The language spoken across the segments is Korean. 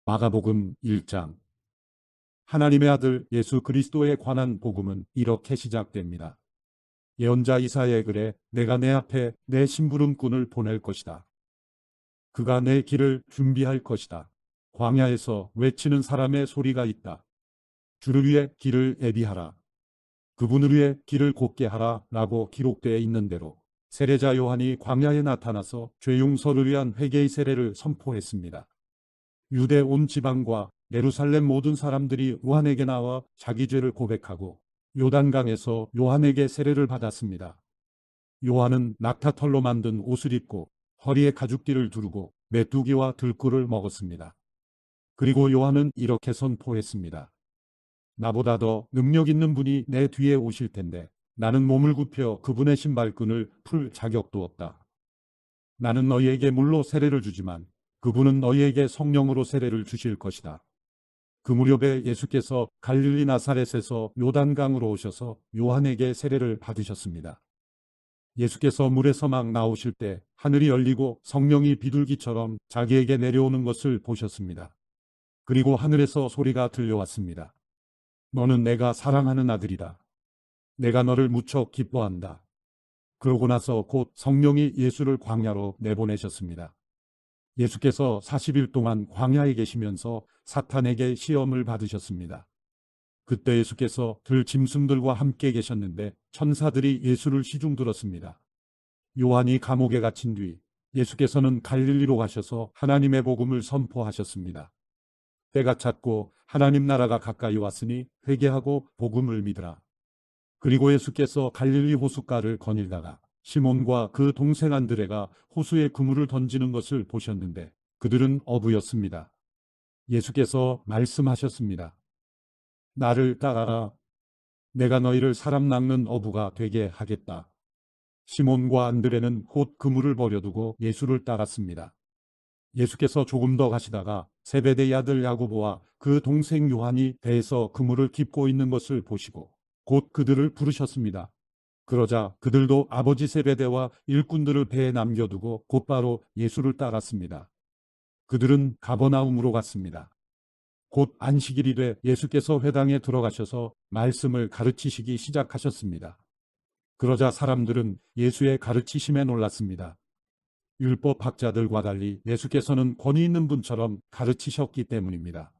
마가복음 1장. 하나님의 아들 예수 그리스도에 관한 복음은 이렇게 시작됩니다. 예언자 이사야의 글에 내가 내 앞에 내 심부름꾼을 보낼 것이다. 그가 내 길을 준비할 것이다. 광야에서 외치는 사람의 소리가 있다. 주를 위해 길을 예비하라. 그분을 위해 길을 곧게 하라 라고 기록되어 있는 대로 세례자 요한이 광야에 나타나서 죄 용서를 위한 회개의 세례를 선포했습니다. 유대 온 지방과 예루살렘 모든 사람들이 요한에게 나와 자기 죄를 고백하고 요단강에서 요한에게 세례를 받았습니다. 요한은 낙타털로 만든 옷을 입고 허리에 가죽띠를 두르고 메뚜기와 들꿀을 먹었습니다. 그리고 요한은 이렇게 선포했습니다. 나보다 더 능력 있는 분이 내 뒤에 오실 텐데 나는 몸을 굽혀 그분의 신발끈을 풀 자격도 없다. 나는 너희에게 물로 세례를 주지만 그분은 너희에게 성령으로 세례를 주실 것이다. 그 무렵에 예수께서 갈릴리 나사렛에서 요단강으로 오셔서 요한에게 세례를 받으셨습니다. 예수께서 물에서 막 나오실 때 하늘이 열리고 성령이 비둘기처럼 자기에게 내려오는 것을 보셨습니다. 그리고 하늘에서 소리가 들려왔습니다. 너는 내가 사랑하는 아들이다. 내가 너를 무척 기뻐한다. 그러고 나서 곧 성령이 예수를 광야로 내보내셨습니다. 예수께서 40일 동안 광야에 계시면서 사탄에게 시험을 받으셨습니다. 그때 예수께서 들짐승들과 함께 계셨는데 천사들이 예수를 시중들었습니다. 요한이 감옥에 갇힌 뒤 예수께서는 갈릴리로 가셔서 하나님의 복음을 선포하셨습니다. 때가 찼고 하나님 나라가 가까이 왔으니 회개하고 복음을 믿으라. 그리고 예수께서 갈릴리 호숫가를 거닐다가 시몬과 그 동생 안드레가 호수에 그물을 던지는 것을 보셨는데 그들은 어부였습니다. 예수께서 말씀하셨습니다. 나를 따라라. 내가 너희를 사람 낚는 어부가 되게 하겠다. 시몬과 안드레는 곧 그물을 버려두고 예수를 따랐습니다. 예수께서 조금 더 가시다가 세베대의 아들 야고보와 그 동생 요한이 배에서 그물을 깁고 있는 것을 보시고 곧 그들을 부르셨습니다. 그러자 그들도 아버지 세베대와 일꾼들을 배에 남겨두고 곧바로 예수를 따랐습니다. 그들은 가버나움으로 갔습니다. 곧 안식일이 돼 예수께서 회당에 들어가셔서 말씀을 가르치시기 시작하셨습니다. 그러자 사람들은 예수의 가르치심에 놀랐습니다. 율법학자들과 달리 예수께서는 권위 있는 분처럼 가르치셨기 때문입니다.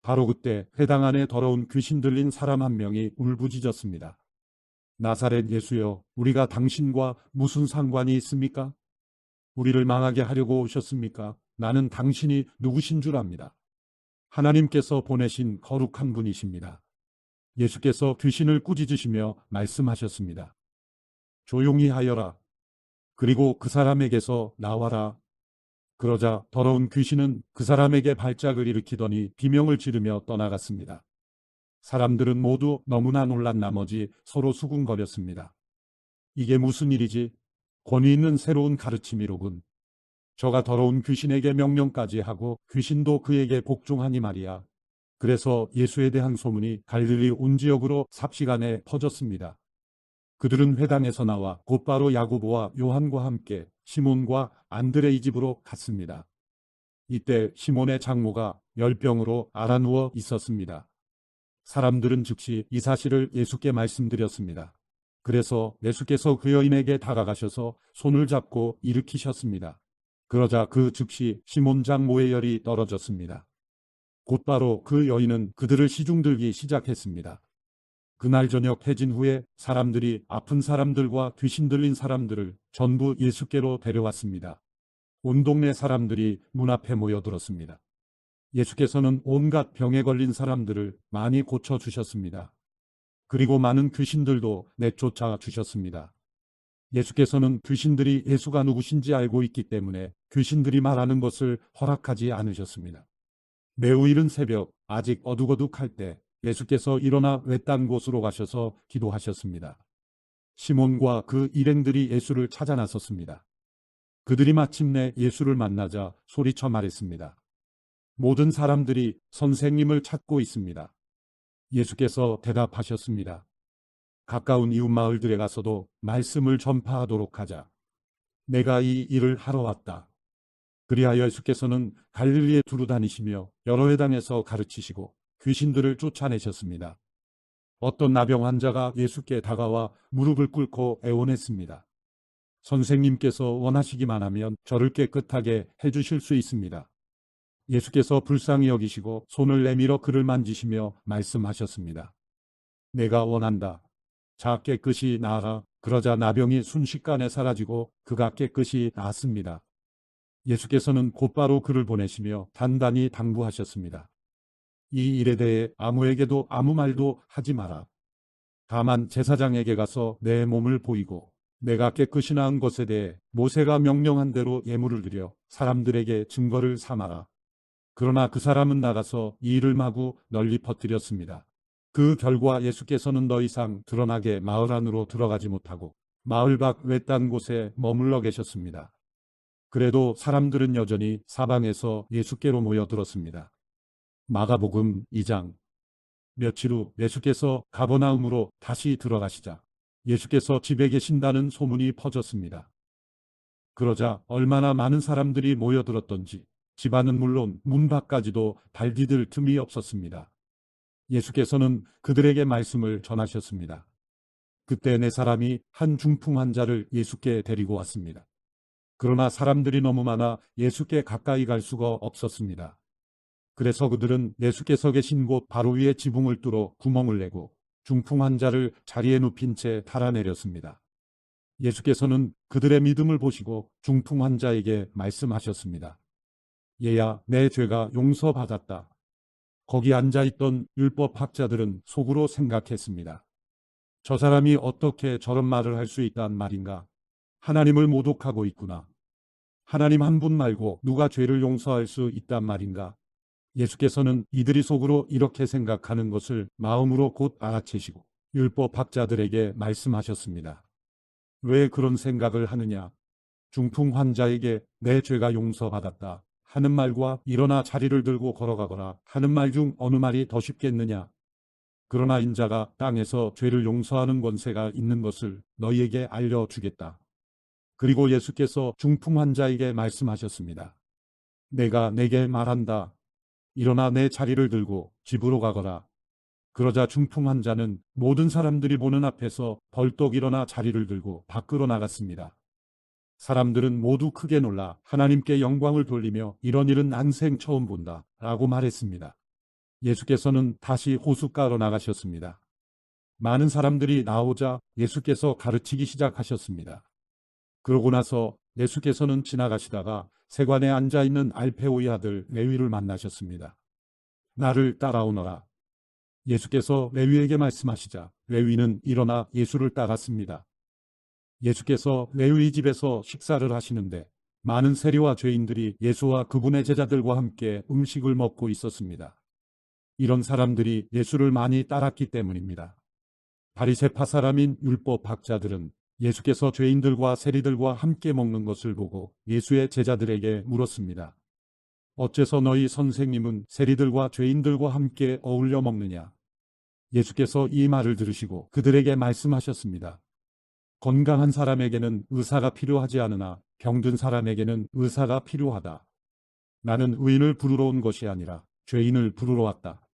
바로 그때 회당 안에 더러운 귀신 들린 사람 한 명이 울부짖었습니다. 나사렛 예수여, 우리가 당신과 무슨 상관이 있습니까? 우리를 망하게 하려고 오셨습니까? 나는 당신이 누구신 줄 압니다. 하나님께서 보내신 거룩한 분이십니다. 예수께서 귀신을 꾸짖으시며 말씀하셨습니다. 조용히 하여라. 그리고 그 사람에게서 나와라. 그러자 더러운 귀신은 그 사람에게 발작을 일으키더니 비명을 지르며 떠나갔습니다. 사람들은 모두 너무나 놀란 나머지 서로 수군거렸습니다. 이게 무슨 일이지? 권위 있는 새로운 가르침이로군. 저가 더러운 귀신에게 명령까지 하고 귀신도 그에게 복종하니 말이야. 그래서 예수에 대한 소문이 갈릴리 온 지역으로 삽시간에 퍼졌습니다. 그들은 회당에서 나와 곧바로 야고보와 요한과 함께 시몬과 안드레의 집으로 갔습니다. 이때 시몬의 장모가 열병으로 앓아누워 있었습니다. 사람들은 즉시 이 사실을 예수께 말씀드렸습니다. 그래서 예수께서 그 여인에게 다가가셔서 손을 잡고 일으키셨습니다. 그러자 그 즉시 시몬 장모의 열이 떨어졌습니다. 곧바로 그 여인은 그들을 시중들기 시작했습니다. 그날 저녁 해진 후에 사람들이 아픈 사람들과 귀신 들린 사람들을 전부 예수께로 데려왔습니다. 온 동네 사람들이 문 앞에 모여들었습니다. 예수께서는 온갖 병에 걸린 사람들을 많이 고쳐주셨습니다. 그리고 많은 귀신들도 내쫓아 주셨습니다. 예수께서는 귀신들이 예수가 누구신지 알고 있기 때문에 귀신들이 말하는 것을 허락하지 않으셨습니다. 매우 이른 새벽 아직 어둑어둑할 때 예수께서 일어나 외딴 곳으로 가셔서 기도하셨습니다. 시몬과 그 일행들이 예수를 찾아 나섰습니다. 그들이 마침내 예수를 만나자 소리쳐 말했습니다. 모든 사람들이 선생님을 찾고 있습니다. 예수께서 대답하셨습니다. 가까운 이웃 마을들에 가서도 말씀을 전파하도록 하자. 내가 이 일을 하러 왔다. 그리하여 예수께서는 갈릴리에 두루 다니시며 여러 회당에서 가르치시고 귀신들을 쫓아내셨습니다. 어떤 나병 환자가 예수께 다가와 무릎을 꿇고 애원했습니다. 선생님께서 원하시기만 하면 저를 깨끗하게 해주실 수 있습니다. 예수께서 불쌍히 여기시고 손을 내밀어 그를 만지시며 말씀하셨습니다. 내가 원한다. 자, 깨끗이 나아라. 그러자 나병이 순식간에 사라지고 그가 깨끗이 나았습니다. 예수께서는 곧바로 그를 보내시며 단단히 당부하셨습니다. 이 일에 대해 아무에게도 아무 말도 하지 마라. 다만 제사장에게 가서 내 몸을 보이고 내가 깨끗이 나은 것에 대해 모세가 명령한 대로 예물을 드려 사람들에게 증거를 삼아라. 그러나 그 사람은 나가서 이 일을 마구 널리 퍼뜨렸습니다. 그 결과 예수께서는 더 이상 드러나게 마을 안으로 들어가지 못하고 마을 밖 외딴 곳에 머물러 계셨습니다. 그래도 사람들은 여전히 사방에서 예수께로 모여들었습니다. 마가복음 2장. 며칠 후 예수께서 가버나움으로 다시 들어가시자 예수께서 집에 계신다는 소문이 퍼졌습니다. 그러자 얼마나 많은 사람들이 모여들었던지 집안은 물론 문 밖까지도 발 디딜 틈이 없었습니다. 예수께서는 그들에게 말씀을 전하셨습니다. 그때 네 사람이 한 중풍 환자를 예수께 데리고 왔습니다. 그러나 사람들이 너무 많아 예수께 가까이 갈 수가 없었습니다. 그래서 그들은 예수께서 계신 곳 바로 위에 지붕을 뚫어 구멍을 내고 중풍 환자를 자리에 눕힌 채 달아내렸습니다. 예수께서는 그들의 믿음을 보시고 중풍 환자에게 말씀하셨습니다. 얘야, 내 죄가 용서받았다. 거기 앉아있던 율법학자들은 속으로 생각했습니다. 저 사람이 어떻게 저런 말을 할 수 있단 말인가? 하나님을 모독하고 있구나. 하나님 한 분 말고 누가 죄를 용서할 수 있단 말인가? 예수께서는 이들이 속으로 이렇게 생각하는 것을 마음으로 곧 알아채시고 율법학자들에게 말씀하셨습니다. 왜 그런 생각을 하느냐? 중풍 환자에게 내 죄가 용서받았다 하는 말과 일어나 자리를 들고 걸어가거나 하는 말 중 어느 말이 더 쉽겠느냐? 그러나 인자가 땅에서 죄를 용서하는 권세가 있는 것을 너희에게 알려주겠다. 그리고 예수께서 중풍 환자에게 말씀하셨습니다. 내가 내게 말한다. 일어나 내 자리를 들고 집으로 가거라. 그러자 중풍 환자는 모든 사람들이 보는 앞에서 벌떡 일어나 자리를 들고 밖으로 나갔습니다. 사람들은 모두 크게 놀라 하나님께 영광을 돌리며 이런 일은 난생 처음 본다 라고 말했습니다. 예수께서는 다시 호숫가로 나가셨습니다. 많은 사람들이 나오자 예수께서 가르치기 시작하셨습니다. 그러고 나서 예수께서는 지나가시다가 세관에 앉아있는 알페오의 아들 레위를 만나셨습니다. 나를 따라오너라. 예수께서 레위에게 말씀하시자 레위는 일어나 예수를 따랐습니다. 예수께서 레위 집에서 식사를 하시는데 많은 세리와 죄인들이 예수와 그분의 제자들과 함께 음식을 먹고 있었습니다. 이런 사람들이 예수를 많이 따랐기 때문입니다. 바리새파 사람인 율법학자들은 예수께서 죄인들과 세리들과 함께 먹는 것을 보고 예수의 제자들에게 물었습니다. 어째서 너희 선생님은 세리들과 죄인들과 함께 어울려 먹느냐? 예수께서 이 말을 들으시고 그들에게 말씀하셨습니다. 건강한 사람에게는 의사가 필요하지 않으나 병든 사람에게는 의사가 필요하다. 나는 의인을 부르러 온 것이 아니라 죄인을 부르러 왔다.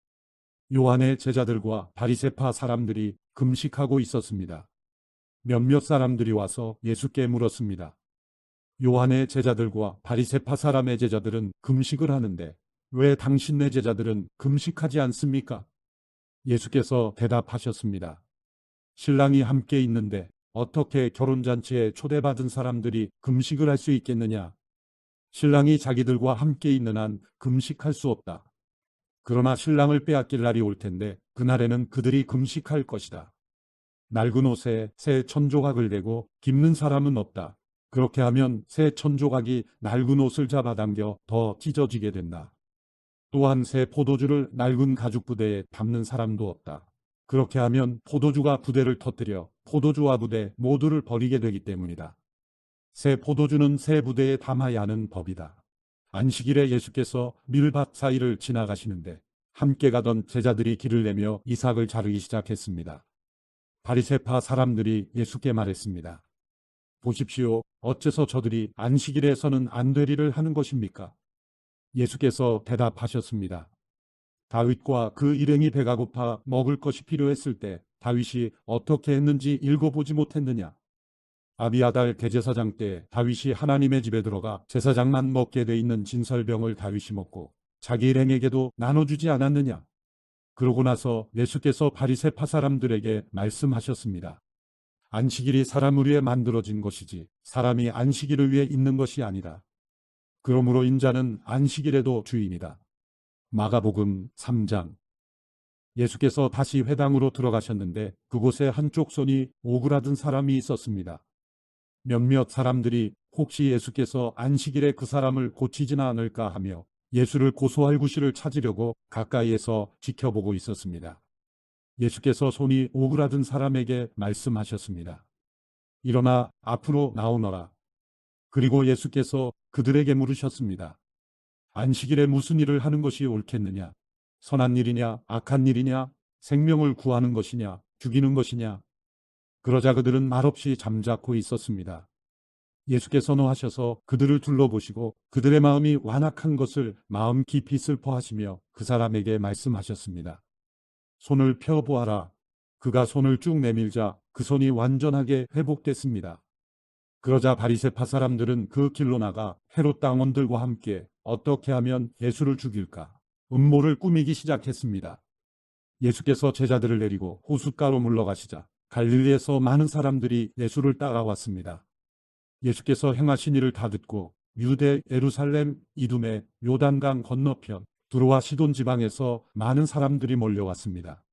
요한의 제자들과 바리새파 사람들이 금식하고 있었습니다. 몇몇 사람들이 와서 예수께 물었습니다. 요한의 제자들과 바리새파 사람의 제자들은 금식을 하는데 왜 당신네 제자들은 금식하지 않습니까? 예수께서 대답하셨습니다. 신랑이 함께 있는데 어떻게 결혼잔치에 초대받은 사람들이 금식을 할 수 있겠느냐? 신랑이 자기들과 함께 있는 한 금식할 수 없다. 그러나 신랑을 빼앗길 날이 올 텐데 그날에는 그들이 금식할 것이다. 낡은 옷에 새 천조각을 대고 깁는 사람은 없다. 그렇게 하면 새 천조각이 낡은 옷을 잡아당겨 더 찢어지게 된다. 또한 새 포도주를 낡은 가죽 부대에 담는 사람도 없다. 그렇게 하면 포도주가 부대를 터뜨려 포도주와 부대 모두를 버리게 되기 때문이다. 새 포도주는 새 부대에 담아야 하는 법이다. 안식일에 예수께서 밀밭 사이를 지나가시는데 함께 가던 제자들이 길을 내며 이삭을 자르기 시작했습니다. 바리새파 사람들이 예수께 말했습니다. 보십시오. 어째서 저들이 안식일에서는 안 되리를 하는 것입니까? 예수께서 대답하셨습니다. 다윗과 그 일행이 배가 고파 먹을 것이 필요했을 때 다윗이 어떻게 했는지 읽어보지 못했느냐? 아비아달 대제사장 때 다윗이 하나님의 집에 들어가 제사장만 먹게 돼 있는 진설병을 다윗이 먹고 자기 일행에게도 나눠주지 않았느냐? 그러고 나서 예수께서 바리새파 사람들에게 말씀하셨습니다. 안식일이 사람을 위해 만들어진 것이지 사람이 안식일을 위해 있는 것이 아니라. 그러므로 인자는 안식일에도 주인이다. 마가복음 3장. 예수께서 다시 회당으로 들어가셨는데 그곳에 한쪽 손이 오그라든 사람이 있었습니다. 몇몇 사람들이 혹시 예수께서 안식일에 그 사람을 고치지는 않을까 하며 예수를 고소할 구실을 찾으려고 가까이에서 지켜보고 있었습니다. 예수께서 손이 오그라든 사람에게 말씀하셨습니다. 일어나 앞으로 나오너라. 그리고 예수께서 그들에게 물으셨습니다. 안식일에 무슨 일을 하는 것이 옳겠느냐? 선한 일이냐, 악한 일이냐, 생명을 구하는 것이냐, 죽이는 것이냐? 그러자 그들은 말없이 잠자코 있었습니다. 예수께서 노하셔서 그들을 둘러보시고 그들의 마음이 완악한 것을 마음 깊이 슬퍼하시며 그 사람에게 말씀하셨습니다. 손을 펴보아라. 그가 손을 쭉 내밀자 그 손이 완전하게 회복됐습니다. 그러자 바리새파 사람들은 그 길로 나가 헤롯 당원들과 함께 어떻게 하면 예수를 죽일까 음모를 꾸미기 시작했습니다. 예수께서 제자들을 내리고 호숫가로 물러가시자 갈릴리에서 많은 사람들이 예수를 따라왔습니다. 예수께서 행하신 일을 다 듣고 유대, 예루살렘, 이두메, 요단강 건너편, 두로와 시돈 지방에서 많은 사람들이 몰려왔습니다.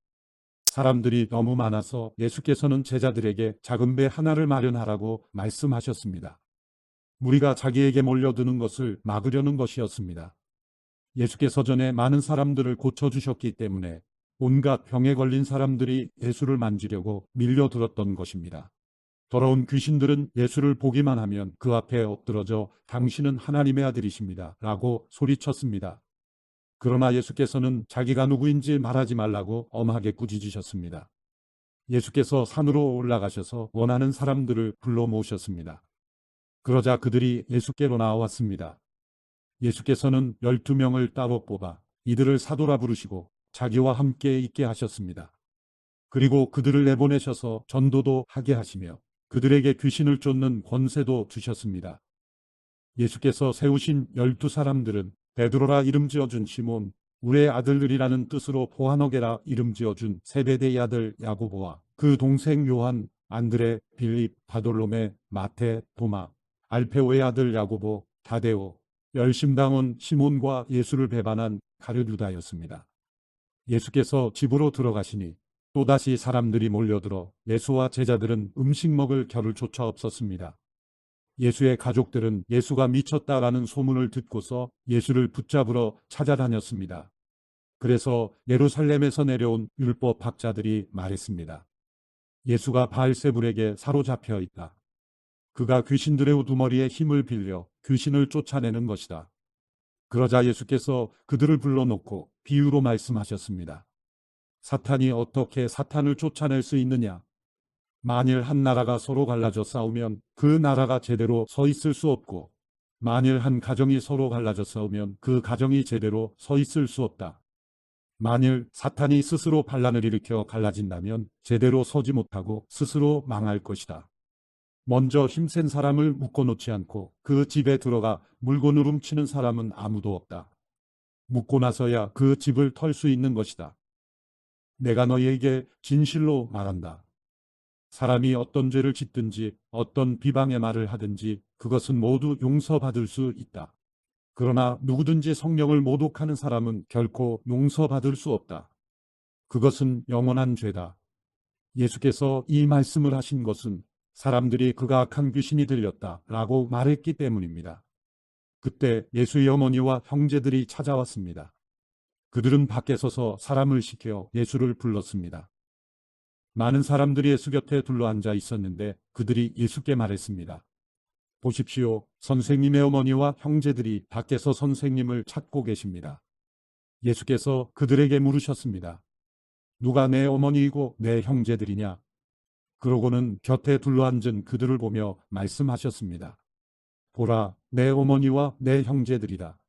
사람들이 너무 많아서 예수께서는 제자들에게 작은 배 하나를 마련하라고 말씀하셨습니다. 무리가 자기에게 몰려드는 것을 막으려는 것이었습니다. 예수께서 전에 많은 사람들을 고쳐주셨기 때문에 온갖 병에 걸린 사람들이 예수를 만지려고 밀려들었던 것입니다. 더러운 귀신들은 예수를 보기만 하면 그 앞에 엎드러져 당신은 하나님의 아들이십니다. 라고 소리쳤습니다. 그러나 예수께서는 자기가 누구인지 말하지 말라고 엄하게 꾸짖으셨습니다. 예수께서 산으로 올라가셔서 원하는 사람들을 불러 모으셨습니다. 그러자 그들이 예수께로 나왔습니다. 예수께서는 12명을 따로 뽑아 이들을 사도라 부르시고 자기와 함께 있게 하셨습니다. 그리고 그들을 내보내셔서 전도도 하게 하시며 그들에게 귀신을 쫓는 권세도 주셨습니다. 예수께서 세우신 12사람들은 베드로라 이름 지어준 시몬, 우레의 아들들이라는 뜻으로 보아너게라 이름 지어준 세베대의 아들 야고보와 그 동생 요한, 안드레, 빌립, 바돌로메, 마테, 도마, 알페오의 아들 야고보, 다데오, 열심당원 시몬과 예수를 배반한 가룟 유다였습니다. 예수께서 집으로 들어가시니 또다시 사람들이 몰려들어 예수와 제자들은 음식 먹을 겨를 조차 없었습니다. 예수의 가족들은 예수가 미쳤다라는 소문을 듣고서 예수를 붙잡으러 찾아다녔습니다. 그래서 예루살렘에서 내려온 율법학자들이 말했습니다. 예수가 바알세불에게 사로잡혀 있다. 그가 귀신들의 우두머리에 힘을 빌려 귀신을 쫓아내는 것이다. 그러자 예수께서 그들을 불러놓고 비유로 말씀하셨습니다. 사탄이 어떻게 사탄을 쫓아낼 수 있느냐? 만일 한 나라가 서로 갈라져 싸우면 그 나라가 제대로 서 있을 수 없고 만일 한 가정이 서로 갈라져 싸우면 그 가정이 제대로 서 있을 수 없다. 만일 사탄이 스스로 반란을 일으켜 갈라진다면 제대로 서지 못하고 스스로 망할 것이다. 먼저 힘센 사람을 묶어놓지 않고 그 집에 들어가 물건을 훔치는 사람은 아무도 없다. 묶고 나서야 그 집을 털 수 있는 것이다. 내가 너희에게 진실로 말한다. 사람이 어떤 죄를 짓든지 어떤 비방의 말을 하든지 그것은 모두 용서받을 수 있다. 그러나 누구든지 성령을 모독하는 사람은 결코 용서받을 수 없다. 그것은 영원한 죄다. 예수께서 이 말씀을 하신 것은 사람들이 그가 악한 귀신이 들렸다라고 말했기 때문입니다. 그때 예수의 어머니와 형제들이 찾아왔습니다. 그들은 밖에 서서 사람을 시켜 예수를 불렀습니다. 많은 사람들이 예수 곁에 둘러앉아 있었는데 그들이 예수께 말했습니다. 보십시오. 선생님의 어머니와 형제들이 밖에서 선생님을 찾고 계십니다. 예수께서 그들에게 물으셨습니다. 누가 내 어머니이고 내 형제들이냐? 그러고는 곁에 둘러앉은 그들을 보며 말씀하셨습니다. 보라, 내 어머니와 내 형제들이다.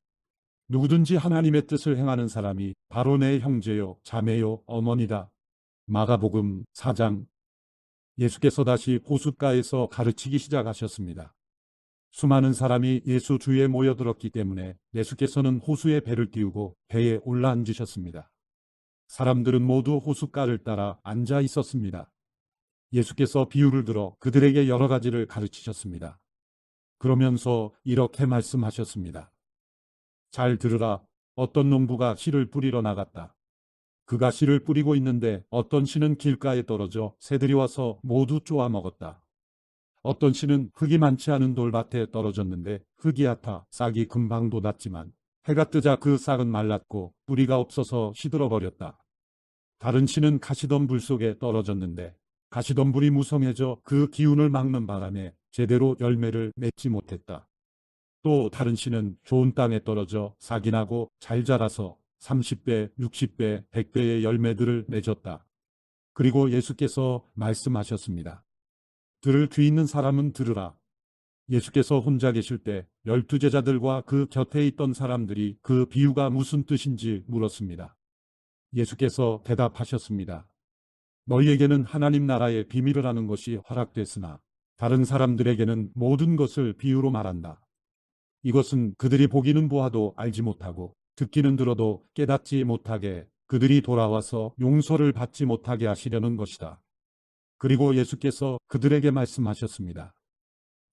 누구든지 하나님의 뜻을 행하는 사람이 바로 내 형제요, 자매요, 어머니다. 마가복음 4장. 예수께서 다시 호숫가에서 가르치기 시작하셨습니다. 수많은 사람이 예수 주위에 모여들었기 때문에 예수께서는 호수에 배를 띄우고 배에 올라앉으셨습니다. 사람들은 모두 호숫가를 따라 앉아 있었습니다. 예수께서 비유를 들어 그들에게 여러 가지를 가르치셨습니다. 그러면서 이렇게 말씀하셨습니다. 잘 들으라. 어떤 농부가 씨를 뿌리러 나갔다. 그가 씨를 뿌리고 있는데 어떤 씨는 길가에 떨어져 새들이 와서 모두 쪼아 먹었다. 어떤 씨는 흙이 많지 않은 돌밭에 떨어졌는데 흙이 얕아 싹이 금방 돋았지만 해가 뜨자 그 싹은 말랐고 뿌리가 없어서 시들어 버렸다. 다른 씨는 가시덤불 속에 떨어졌는데 가시덤불이 무성해져 그 기운을 막는 바람에 제대로 열매를 맺지 못했다. 또 다른 씨는 좋은 땅에 떨어져 싹이 나고 잘 자라서 30배, 60배, 100배의 열매들을 맺었다. 그리고 예수께서 말씀하셨습니다. 들을 귀 있는 사람은 들으라. 예수께서 혼자 계실 때 12제자들과 그 곁에 있던 사람들이 그 비유가 무슨 뜻인지 물었습니다. 예수께서 대답하셨습니다. 너희에게는 하나님 나라의 비밀을 아는 것이 허락됐으나 다른 사람들에게는 모든 것을 비유로 말한다. 이것은 그들이 보기는 보아도 알지 못하고 듣기는 들어도 깨닫지 못하게 그들이 돌아와서 용서를 받지 못하게 하시려는 것이다. 그리고 예수께서 그들에게 말씀하셨습니다.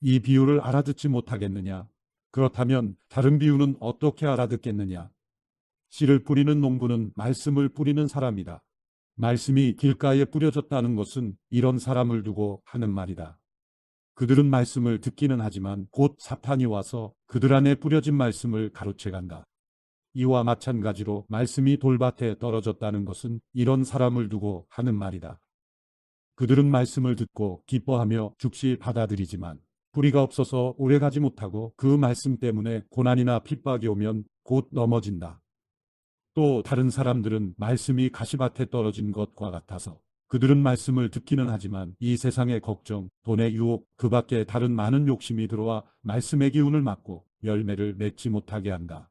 이 비유를 알아듣지 못하겠느냐? 그렇다면 다른 비유는 어떻게 알아듣겠느냐? 씨를 뿌리는 농부는 말씀을 뿌리는 사람이다. 말씀이 길가에 뿌려졌다는 것은 이런 사람을 두고 하는 말이다. 그들은 말씀을 듣기는 하지만 곧 사탄이 와서 그들 안에 뿌려진 말씀을 가로채간다. 이와 마찬가지로 말씀이 돌밭에 떨어졌다는 것은 이런 사람을 두고 하는 말이다. 그들은 말씀을 듣고 기뻐하며 즉시 받아들이지만 뿌리가 없어서 오래가지 못하고 그 말씀 때문에 고난이나 핍박이 오면 곧 넘어진다. 또 다른 사람들은 말씀이 가시밭에 떨어진 것과 같아서 그들은 말씀을 듣기는 하지만 이 세상의 걱정, 돈의 유혹, 그 밖에 다른 많은 욕심이 들어와 말씀의 기운을 막고 열매를 맺지 못하게 한다.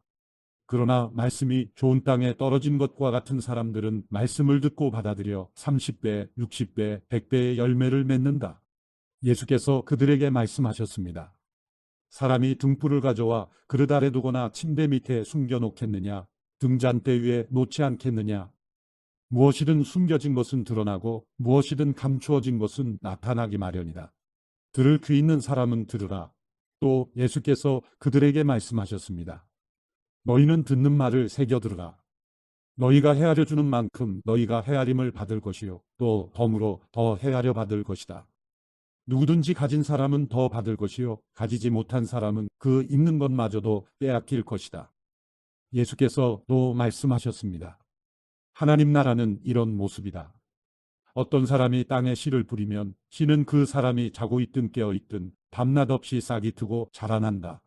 그러나 말씀이 좋은 땅에 떨어진 것과 같은 사람들은 말씀을 듣고 받아들여 30배, 60배, 100배의 열매를 맺는다. 예수께서 그들에게 말씀하셨습니다. 사람이 등불을 가져와 그릇 아래 두거나 침대 밑에 숨겨놓겠느냐? 등잔대 위에 놓지 않겠느냐? 무엇이든 숨겨진 것은 드러나고 무엇이든 감추어진 것은 나타나기 마련이다. 들을 귀 있는 사람은 들으라. 또 예수께서 그들에게 말씀하셨습니다. 너희는 듣는 말을 새겨 들으라. 너희가 헤아려 주는 만큼 너희가 헤아림을 받을 것이요 또 덤으로 더 헤아려 받을 것이다. 누구든지 가진 사람은 더 받을 것이요 가지지 못한 사람은 그 있는 것마저도 빼앗길 것이다. 예수께서 또 말씀하셨습니다. 하나님 나라는 이런 모습이다. 어떤 사람이 땅에 씨를 뿌리면 씨는 그 사람이 자고 있든 깨어 있든 밤낮 없이 싹이 트고 자라난다.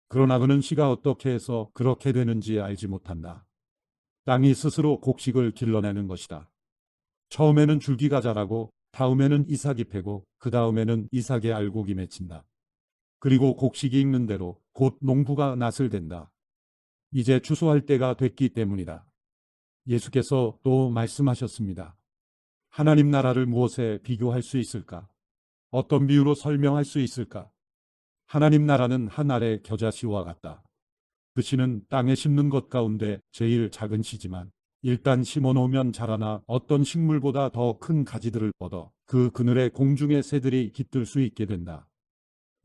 그러나 그는 씨가 어떻게 해서 그렇게 되는지 알지 못한다. 땅이 스스로 곡식을 길러내는 것이다. 처음에는 줄기가 자라고 다음에는 이삭이 패고 그 다음에는 이삭의 알곡이 맺힌다. 그리고 곡식이 익는 대로 곧 농부가 낫을 댄다. 이제 추수할 때가 됐기 때문이다. 예수께서 또 말씀하셨습니다. 하나님 나라를 무엇에 비교할 수 있을까? 어떤 비유로 설명할 수 있을까? 하나님 나라는 한 알의 겨자씨와 같다. 그 씨는 땅에 심는 것 가운데 제일 작은 씨지만 일단 심어놓으면 자라나 어떤 식물보다 더 큰 가지들을 뻗어 그 그늘에 공중의 새들이 깃들 수 있게 된다.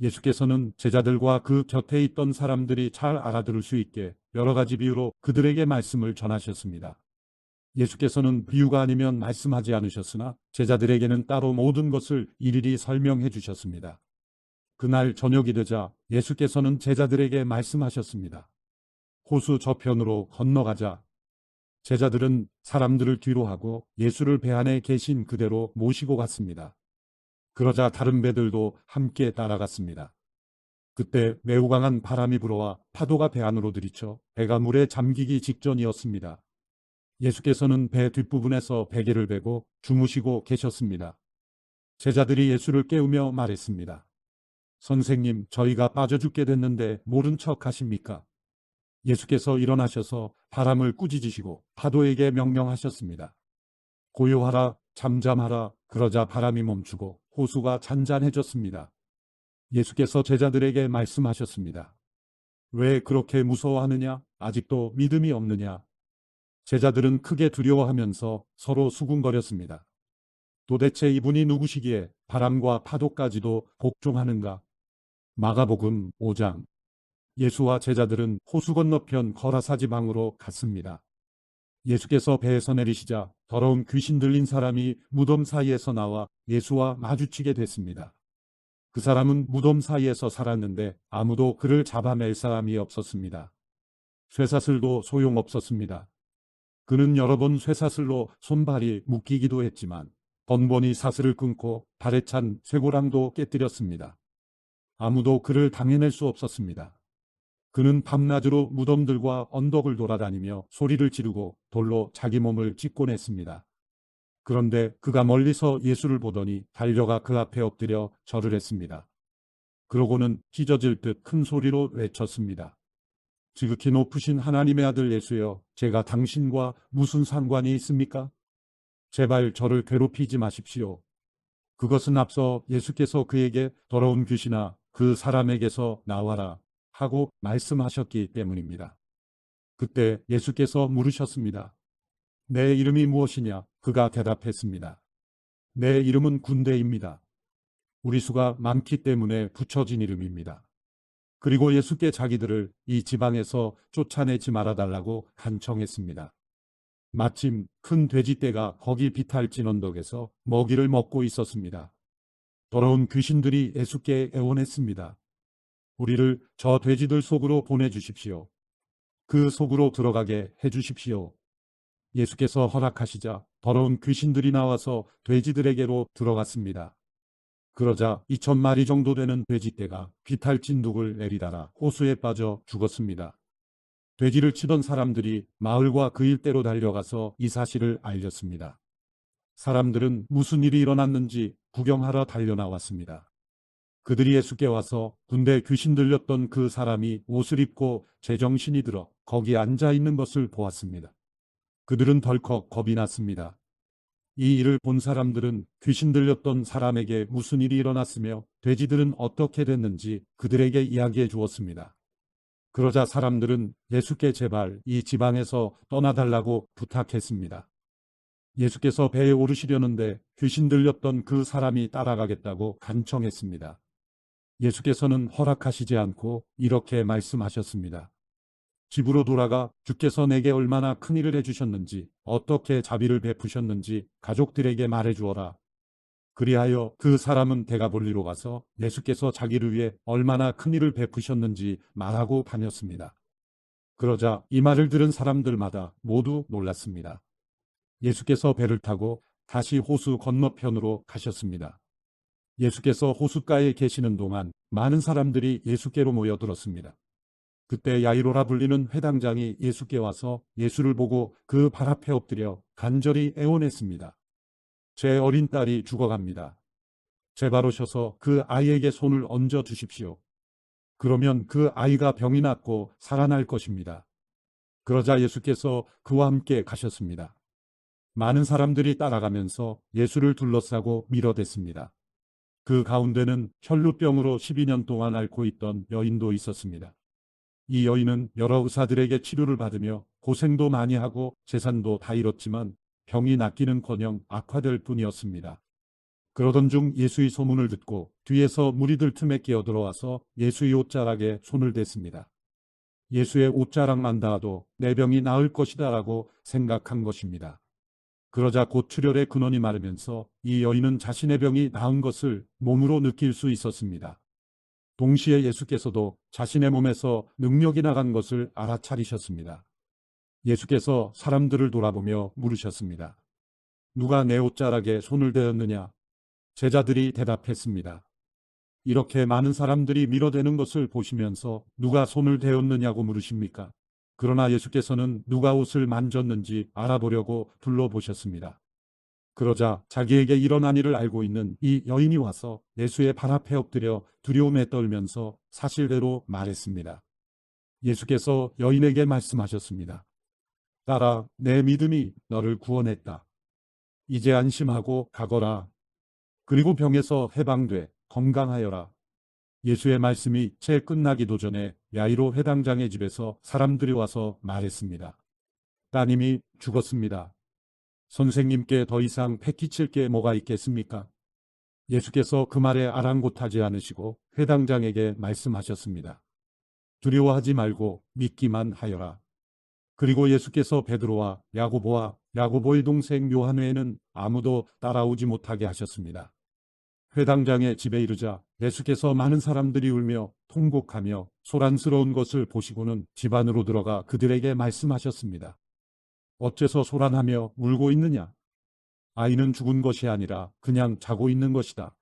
예수께서는 제자들과 그 곁에 있던 사람들이 잘 알아들을 수 있게 여러 가지 비유로 그들에게 말씀을 전하셨습니다. 예수께서는 비유가 아니면 말씀하지 않으셨으나 제자들에게는 따로 모든 것을 일일이 설명해 주셨습니다. 그날 저녁이 되자 예수께서는 제자들에게 말씀하셨습니다. 호수 저편으로 건너가자. 제자들은 사람들을 뒤로 하고 예수를 배 안에 계신 그대로 모시고 갔습니다. 그러자 다른 배들도 함께 따라갔습니다. 그때 매우 강한 바람이 불어와 파도가 배 안으로 들이쳐 배가 물에 잠기기 직전이었습니다. 예수께서는 배 뒷부분에서 베개를 베고 주무시고 계셨습니다. 제자들이 예수를 깨우며 말했습니다. 선생님, 저희가 빠져 죽게 됐는데 모른 척 하십니까? 예수께서 일어나셔서 바람을 꾸짖으시고 파도에게 명령하셨습니다. 고요하라, 잠잠하라. 그러자 바람이 멈추고 호수가 잔잔해졌습니다. 예수께서 제자들에게 말씀하셨습니다. 왜 그렇게 무서워하느냐? 아직도 믿음이 없느냐? 제자들은 크게 두려워하면서 서로 수군거렸습니다. 도대체 이분이 누구시기에 바람과 파도까지도 복종하는가? 마가복음 5장. 예수와 제자들은 호수 건너편 거라사 지방으로 갔습니다. 예수께서 배에서 내리시자 더러운 귀신 들린 사람이 무덤 사이에서 나와 예수와 마주치게 됐습니다. 그 사람은 무덤 사이에서 살았는데 아무도 그를 잡아낼 사람이 없었습니다. 쇠사슬도 소용없었습니다. 그는 여러 번 쇠사슬로 손발이 묶이기도 했지만 번번이 사슬을 끊고 발에 찬 쇠고랑도 깨뜨렸습니다. 아무도 그를 당해낼 수 없었습니다. 그는 밤낮으로 무덤들과 언덕을 돌아다니며 소리를 지르고 돌로 자기 몸을 찢곤 했습니다. 그런데 그가 멀리서 예수를 보더니 달려가 그 앞에 엎드려 절을 했습니다. 그러고는 찢어질 듯 큰 소리로 외쳤습니다. 지극히 높으신 하나님의 아들 예수여, 제가 당신과 무슨 상관이 있습니까? 제발 저를 괴롭히지 마십시오. 그것은 앞서 예수께서 그에게 더러운 귀신아, 그 사람에게서 나와라 하고 말씀하셨기 때문입니다. 그때 예수께서 물으셨습니다. 내 이름이 무엇이냐? 그가 대답했습니다. 내 이름은 군대입니다. 우리 수가 많기 때문에 붙여진 이름입니다. 그리고 예수께 자기들을 이 지방에서 쫓아내지 말아달라고 간청했습니다. 마침 큰 돼지떼가 거기 비탈진 언덕에서 먹이를 먹고 있었습니다. 더러운 귀신들이 예수께 애원했습니다. 우리를 저 돼지들 속으로 보내주십시오. 그 속으로 들어가게 해주십시오. 예수께서 허락하시자 더러운 귀신들이 나와서 돼지들에게로 들어갔습니다. 그러자 2,000마리 정도 되는 돼지떼가 비탈진 둑을 내리다가 호수에 빠져 죽었습니다. 돼지를 치던 사람들이 마을과 그 일대로 달려가서 이 사실을 알렸습니다. 사람들은 무슨 일이 일어났는지 구경하러 달려나왔습니다. 그들이 예수께 와서 군대 귀신 들렸던 그 사람이 옷을 입고 제정신이 들어 거기 앉아 있는 것을 보았습니다. 그들은 덜컥 겁이 났습니다. 이 일을 본 사람들은 귀신 들렸던 사람에게 무슨 일이 일어났으며 돼지들은 어떻게 됐는지 그들에게 이야기해 주었습니다. 그러자 사람들은 예수께 제발 이 지방에서 떠나달라고 부탁했습니다. 예수께서 배에 오르시려는데 귀신 들렸던 그 사람이 따라가겠다고 간청했습니다. 예수께서는 허락하시지 않고 이렇게 말씀하셨습니다. 집으로 돌아가 주께서 내게 얼마나 큰 일을 해주셨는지, 어떻게 자비를 베푸셨는지 가족들에게 말해주어라. 그리하여 그 사람은 대가볼리로 가서 예수께서 자기를 위해 얼마나 큰 일을 베푸셨는지 말하고 다녔습니다. 그러자 이 말을 들은 사람들마다 모두 놀랐습니다. 예수께서 배를 타고 다시 호수 건너편으로 가셨습니다. 예수께서 호숫가에 계시는 동안 많은 사람들이 예수께로 모여들었습니다. 그때 야이로라 불리는 회당장이 예수께 와서 예수를 보고 그 발 앞에 엎드려 간절히 애원했습니다. 제 어린 딸이 죽어갑니다. 제발 오셔서 그 아이에게 손을 얹어 주십시오. 그러면 그 아이가 병이 낫고 살아날 것입니다. 그러자 예수께서 그와 함께 가셨습니다. 많은 사람들이 따라가면서 예수를 둘러싸고 밀어댔습니다. 그 가운데는 혈루병으로 12년 동안 앓고 있던 여인도 있었습니다. 이 여인은 여러 의사들에게 치료를 받으며 고생도 많이 하고 재산도 다 잃었지만 병이 낫기는커녕 악화될 뿐이었습니다. 그러던 중 예수의 소문을 듣고 뒤에서 무리들 틈에 끼어들어와서 예수의 옷자락에 손을 댔습니다. 예수의 옷자락만 닿아도 내 병이 나을 것이다 라고 생각한 것입니다. 그러자 곧 출혈의 근원이 마르면서 이 여인은 자신의 병이 나은 것을 몸으로 느낄 수 있었습니다. 동시에 예수께서도 자신의 몸에서 능력이 나간 것을 알아차리셨습니다. 예수께서 사람들을 돌아보며 물으셨습니다. 누가 내 옷자락에 손을 대었느냐? 제자들이 대답했습니다. 이렇게 많은 사람들이 밀어대는 것을 보시면서 누가 손을 대었느냐고 물으십니까? 그러나 예수께서는 누가 옷을 만졌는지 알아보려고 둘러보셨습니다. 그러자 자기에게 일어난 일을 알고 있는 이 여인이 와서 예수의 발 앞에 엎드려 두려움에 떨면서 사실대로 말했습니다. 예수께서 여인에게 말씀하셨습니다. 딸아, 내 믿음이 너를 구원했다. 이제 안심하고 가거라. 그리고 병에서 해방돼 건강하여라. 예수의 말씀이 채 끝나기도 전에 야이로 회당장의 집에서 사람들이 와서 말했습니다. 따님이 죽었습니다. 선생님께 더 이상 패기칠 게 뭐가 있겠습니까? 예수께서 그 말에 아랑곳하지 않으시고 회당장에게 말씀하셨습니다. 두려워하지 말고 믿기만 하여라. 그리고 예수께서 베드로와 야고보와 야고보의 동생 요한 외에는 아무도 따라오지 못하게 하셨습니다. 회당장의 집에 이르자 예수께서 많은 사람들이 울며 통곡하며 소란스러운 것을 보시고는 집 안으로 들어가 그들에게 말씀하셨습니다. 어째서 소란하며 울고 있느냐? 아이는 죽은 것이 아니라 그냥 자고 있는 것이다.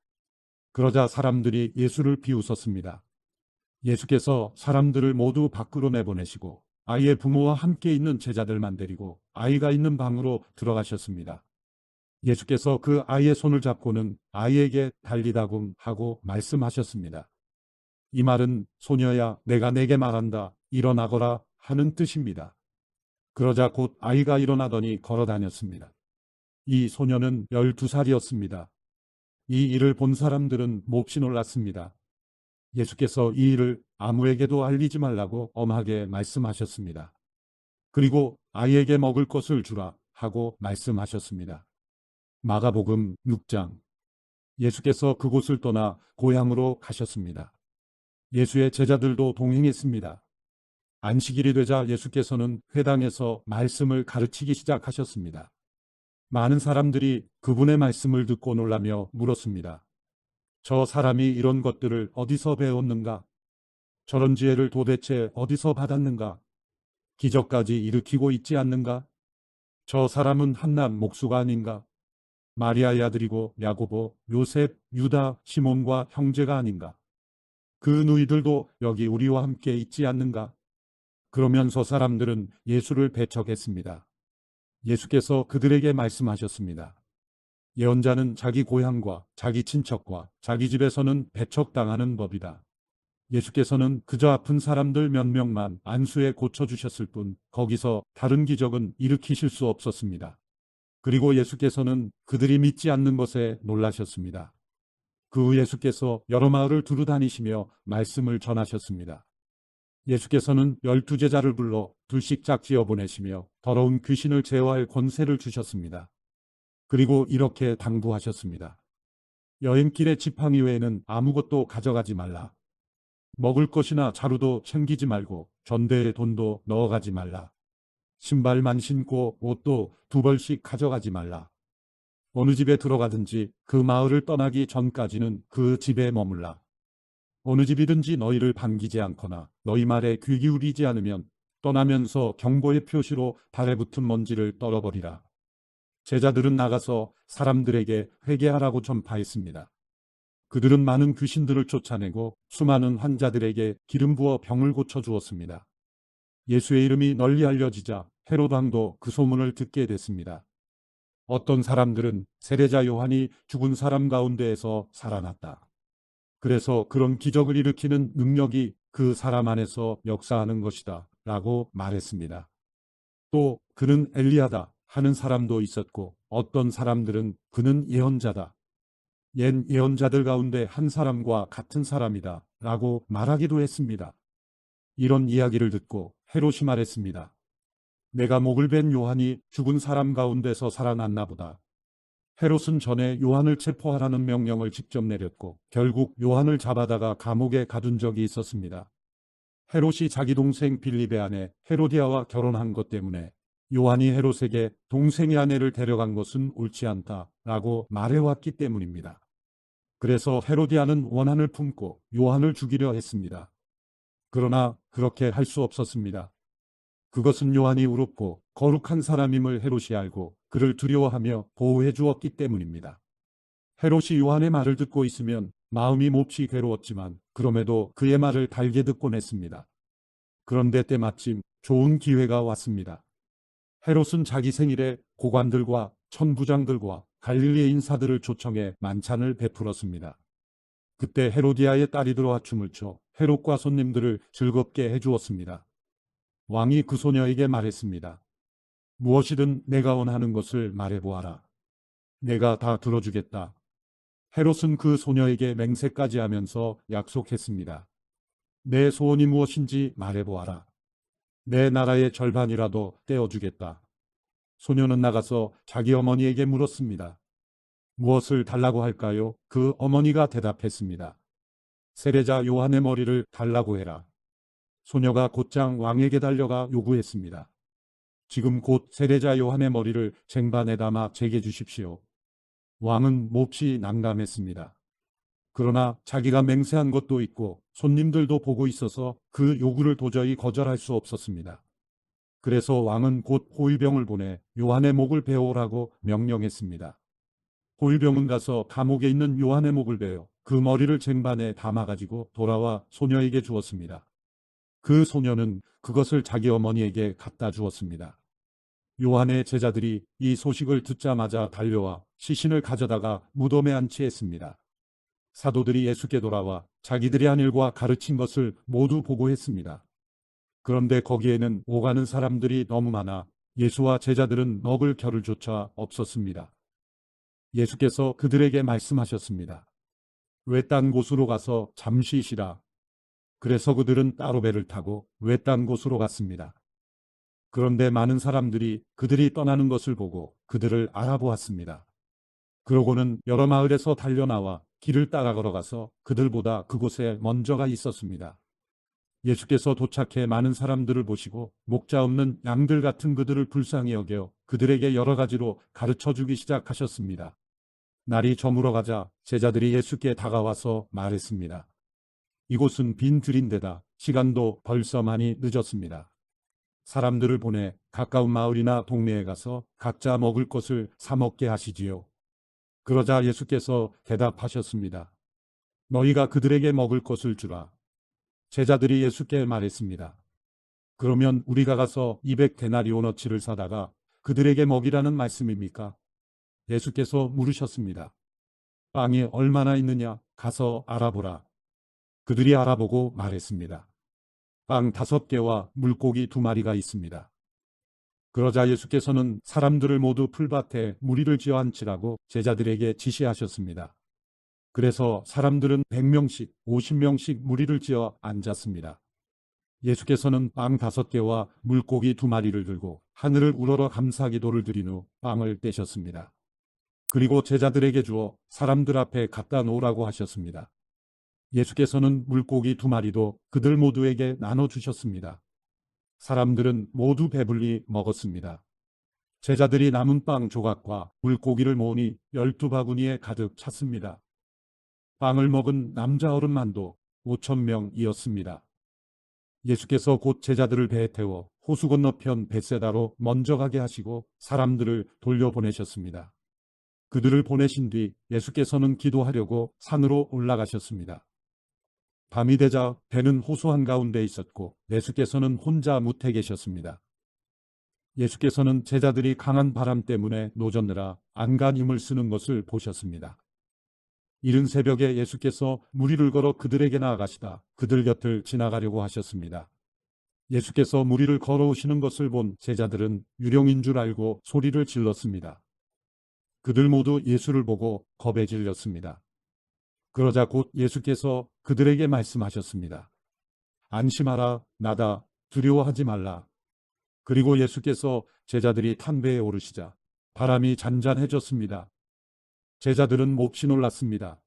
그러자 사람들이 예수를 비웃었습니다. 예수께서 사람들을 모두 밖으로 내보내시고 아이의 부모와 함께 있는 제자들만 데리고 아이가 있는 방으로 들어가셨습니다. 예수께서 그 아이의 손을 잡고는 아이에게 달리다궁 하고 말씀하셨습니다. 이 말은 소녀야 내가 내게 말한다 일어나거라 하는 뜻입니다. 그러자 곧 아이가 일어나더니 걸어 다녔습니다. 이 소녀는 12살이었습니다. 이 일을 본 사람들은 몹시 놀랐습니다. 예수께서 이 일을 아무에게도 알리지 말라고 엄하게 말씀하셨습니다. 그리고 아이에게 먹을 것을 주라 하고 말씀하셨습니다. 마가복음 6장. 예수께서 그곳을 떠나 고향으로 가셨습니다. 예수의 제자들도 동행했습니다. 안식일이 되자 예수께서는 회당에서 말씀을 가르치기 시작하셨습니다. 많은 사람들이 그분의 말씀을 듣고 놀라며 물었습니다. 저 사람이 이런 것들을 어디서 배웠는가? 저런 지혜를 도대체 어디서 받았는가? 기적까지 일으키고 있지 않는가? 저 사람은 한낱 목수가 아닌가? 마리아의 아들이고 야고보, 요셉, 유다, 시몬과 형제가 아닌가? 그 누이들도 여기 우리와 함께 있지 않는가? 그러면서 사람들은 예수를 배척했습니다. 예수께서 그들에게 말씀하셨습니다. 예언자는 자기 고향과 자기 친척과 자기 집에서는 배척당하는 법이다. 예수께서는 그저 아픈 사람들 몇 명만 안수에 고쳐주셨을 뿐 거기서 다른 기적은 일으키실 수 없었습니다. 그리고 예수께서는 그들이 믿지 않는 것에 놀라셨습니다. 그 후 예수께서 여러 마을을 두루 다니시며 말씀을 전하셨습니다. 예수께서는 12제자를 불러 둘씩 짝지어 보내시며 더러운 귀신을 제어할 권세를 주셨습니다. 그리고 이렇게 당부하셨습니다. 여행길에 지팡이 외에는 아무것도 가져가지 말라. 먹을 것이나 자루도 챙기지 말고 전대에 돈도 넣어가지 말라. 신발만 신고 옷도 2벌씩 가져가지 말라. 어느 집에 들어가든지 그 마을을 떠나기 전까지는 그 집에 머물라. 어느 집이든지 너희를 반기지 않거나 너희 말에 귀 기울이지 않으면 떠나면서 경고의 표시로 발에 붙은 먼지를 떨어버리라. 제자들은 나가서 사람들에게 회개하라고 전파했습니다. 그들은 많은 귀신들을 쫓아내고 수많은 환자들에게 기름 부어 병을 고쳐주었습니다. 예수의 이름이 널리 알려지자 헤롯 왕도 그 소문을 듣게 됐습니다. 어떤 사람들은 세례자 요한이 죽은 사람 가운데에서 살아났다. 그래서 그런 기적을 일으키는 능력이 그 사람 안에서 역사하는 것이다 라고 말했습니다. 또 그는 엘리야다 하는 사람도 있었고 어떤 사람들은 그는 예언자다. 옛 예언자들 가운데 한 사람과 같은 사람이다 라고 말하기도 했습니다. 이런 이야기를 듣고 헤롯이 말했습니다. 내가 목을 벤 요한이 죽은 사람 가운데서 살아났나 보다. 헤롯은 전에 요한을 체포하라는 명령을 직접 내렸고 결국 요한을 잡아다가 감옥에 가둔 적이 있었습니다. 헤롯이 자기 동생 빌립의 아내 헤로디아와 결혼한 것 때문에 요한이 헤롯에게 동생의 아내를 데려간 것은 옳지 않다라고 말해왔기 때문입니다. 그래서 헤로디아는 원한을 품고 요한을 죽이려 했습니다. 그러나 그렇게 할 수 없었습니다. 그것은 요한이 의롭고 거룩한 사람임을 헤롯이 알고 그를 두려워하며 보호해 주었기 때문입니다. 헤롯이 요한의 말을 듣고 있으면 마음이 몹시 괴로웠지만 그럼에도 그의 말을 달게 듣곤 했습니다. 그런데 때마침 좋은 기회가 왔습니다. 헤롯은 자기 생일에 고관들과 천부장들과 갈릴리의 인사들을 초청해 만찬을 베풀었습니다. 그때 헤로디아의 딸이 들어와 춤을 춰 헤롯과 손님들을 즐겁게 해주었습니다. 왕이 그 소녀에게 말했습니다. 무엇이든 내가 원하는 것을 말해보아라. 내가 다 들어주겠다. 헤롯은 그 소녀에게 맹세까지 하면서 약속했습니다. 내 소원이 무엇인지 말해보아라. 내 나라의 절반이라도 떼어주겠다. 소녀는 나가서 자기 어머니에게 물었습니다. 무엇을 달라고 할까요? 그 어머니가 대답했습니다. 세례자 요한의 머리를 달라고 해라. 소녀가 곧장 왕에게 달려가 요구했습니다. 지금 곧 세례자 요한의 머리를 쟁반에 담아 제게 주십시오. 왕은 몹시 난감했습니다. 그러나 자기가 맹세한 것도 있고 손님들도 보고 있어서 그 요구를 도저히 거절할 수 없었습니다. 그래서 왕은 곧 호위병을 보내 요한의 목을 베어오라고 명령했습니다. 호위병은 가서 감옥에 있는 요한의 목을 베어 그 머리를 쟁반에 담아가지고 돌아와 소녀에게 주었습니다. 그 소녀는 그것을 자기 어머니에게 갖다 주었습니다. 요한의 제자들이 이 소식을 듣자마자 달려와 시신을 가져다가 무덤에 안치했습니다. 사도들이 예수께 돌아와 자기들이 한 일과 가르친 것을 모두 보고했습니다. 그런데 거기에는 오가는 사람들이 너무 많아 예수와 제자들은 먹을 겨를 조차 없었습니다. 예수께서 그들에게 말씀하셨습니다. 외딴 곳으로 가서 잠시 쉬라. 그래서 그들은 따로 배를 타고 외딴 곳으로 갔습니다. 그런데 많은 사람들이 그들이 떠나는 것을 보고 그들을 알아보았습니다. 그러고는 여러 마을에서 달려나와 길을 따라 걸어가서 그들보다 그곳에 먼저 가 있었습니다. 예수께서 도착해 많은 사람들을 보시고 목자 없는 양들 같은 그들을 불쌍히 여겨 그들에게 여러 가지로 가르쳐 주기 시작하셨습니다. 날이 저물어 가자 제자들이 예수께 다가와서 말했습니다. 이곳은 빈 들인데다 시간도 벌써 많이 늦었습니다. 사람들을 보내 가까운 마을이나 동네에 가서 각자 먹을 것을 사 먹게 하시지요. 그러자 예수께서 대답하셨습니다. 너희가 그들에게 먹을 것을 주라. 제자들이 예수께 말했습니다. 그러면 우리가 가서 200데나리오너치를 사다가 그들에게 먹이라는 말씀입니까? 예수께서 물으셨습니다. 빵이 얼마나 있느냐? 가서 알아보라. 그들이 알아보고 말했습니다. 빵 5개와 물고기 2마리가 있습니다. 그러자 예수께서는 사람들을 모두 풀밭에 무리를 지어 앉히라고 제자들에게 지시하셨습니다. 그래서 사람들은 100명씩, 50명씩 무리를 지어 앉았습니다. 예수께서는 빵 5개와 물고기 2마리를 들고 하늘을 우러러 감사기도를 드린 후 빵을 떼셨습니다. 그리고 제자들에게 주어 사람들 앞에 갖다 놓으라고 하셨습니다. 예수께서는 물고기 2마리도 그들 모두에게 나눠주셨습니다. 사람들은 모두 배불리 먹었습니다. 제자들이 남은 빵 조각과 물고기를 모으니 12바구니에 가득 찼습니다. 빵을 먹은 남자 어른만도 5,000명이었습니다. 예수께서 곧 제자들을 배에 태워 호수 건너편 벳세다로 먼저 가게 하시고 사람들을 돌려보내셨습니다. 그들을 보내신 뒤 예수께서는 기도하려고 산으로 올라가셨습니다. 밤이 되자 배는 호수 한가운데 있었고 예수께서는 혼자 무태 계셨습니다. 예수께서는 제자들이 강한 바람 때문에 노젓느라 안간 힘을 쓰는 것을 보셨습니다. 이른 새벽에 예수께서 무리를 걸어 그들에게 나아가시다 그들 곁을 지나가려고 하셨습니다. 예수께서 무리를 걸어오시는 것을 본 제자들은 유령인 줄 알고 소리를 질렀습니다. 그들 모두 예수를 보고 겁에 질렸습니다. 그러자 곧 예수께서 그들에게 말씀하셨습니다. 안심하라, 나다, 두려워하지 말라. 그리고 예수께서 제자들이 탄 배에 오르시자 바람이 잔잔해졌습니다. 제자들은 몹시 놀랐습니다.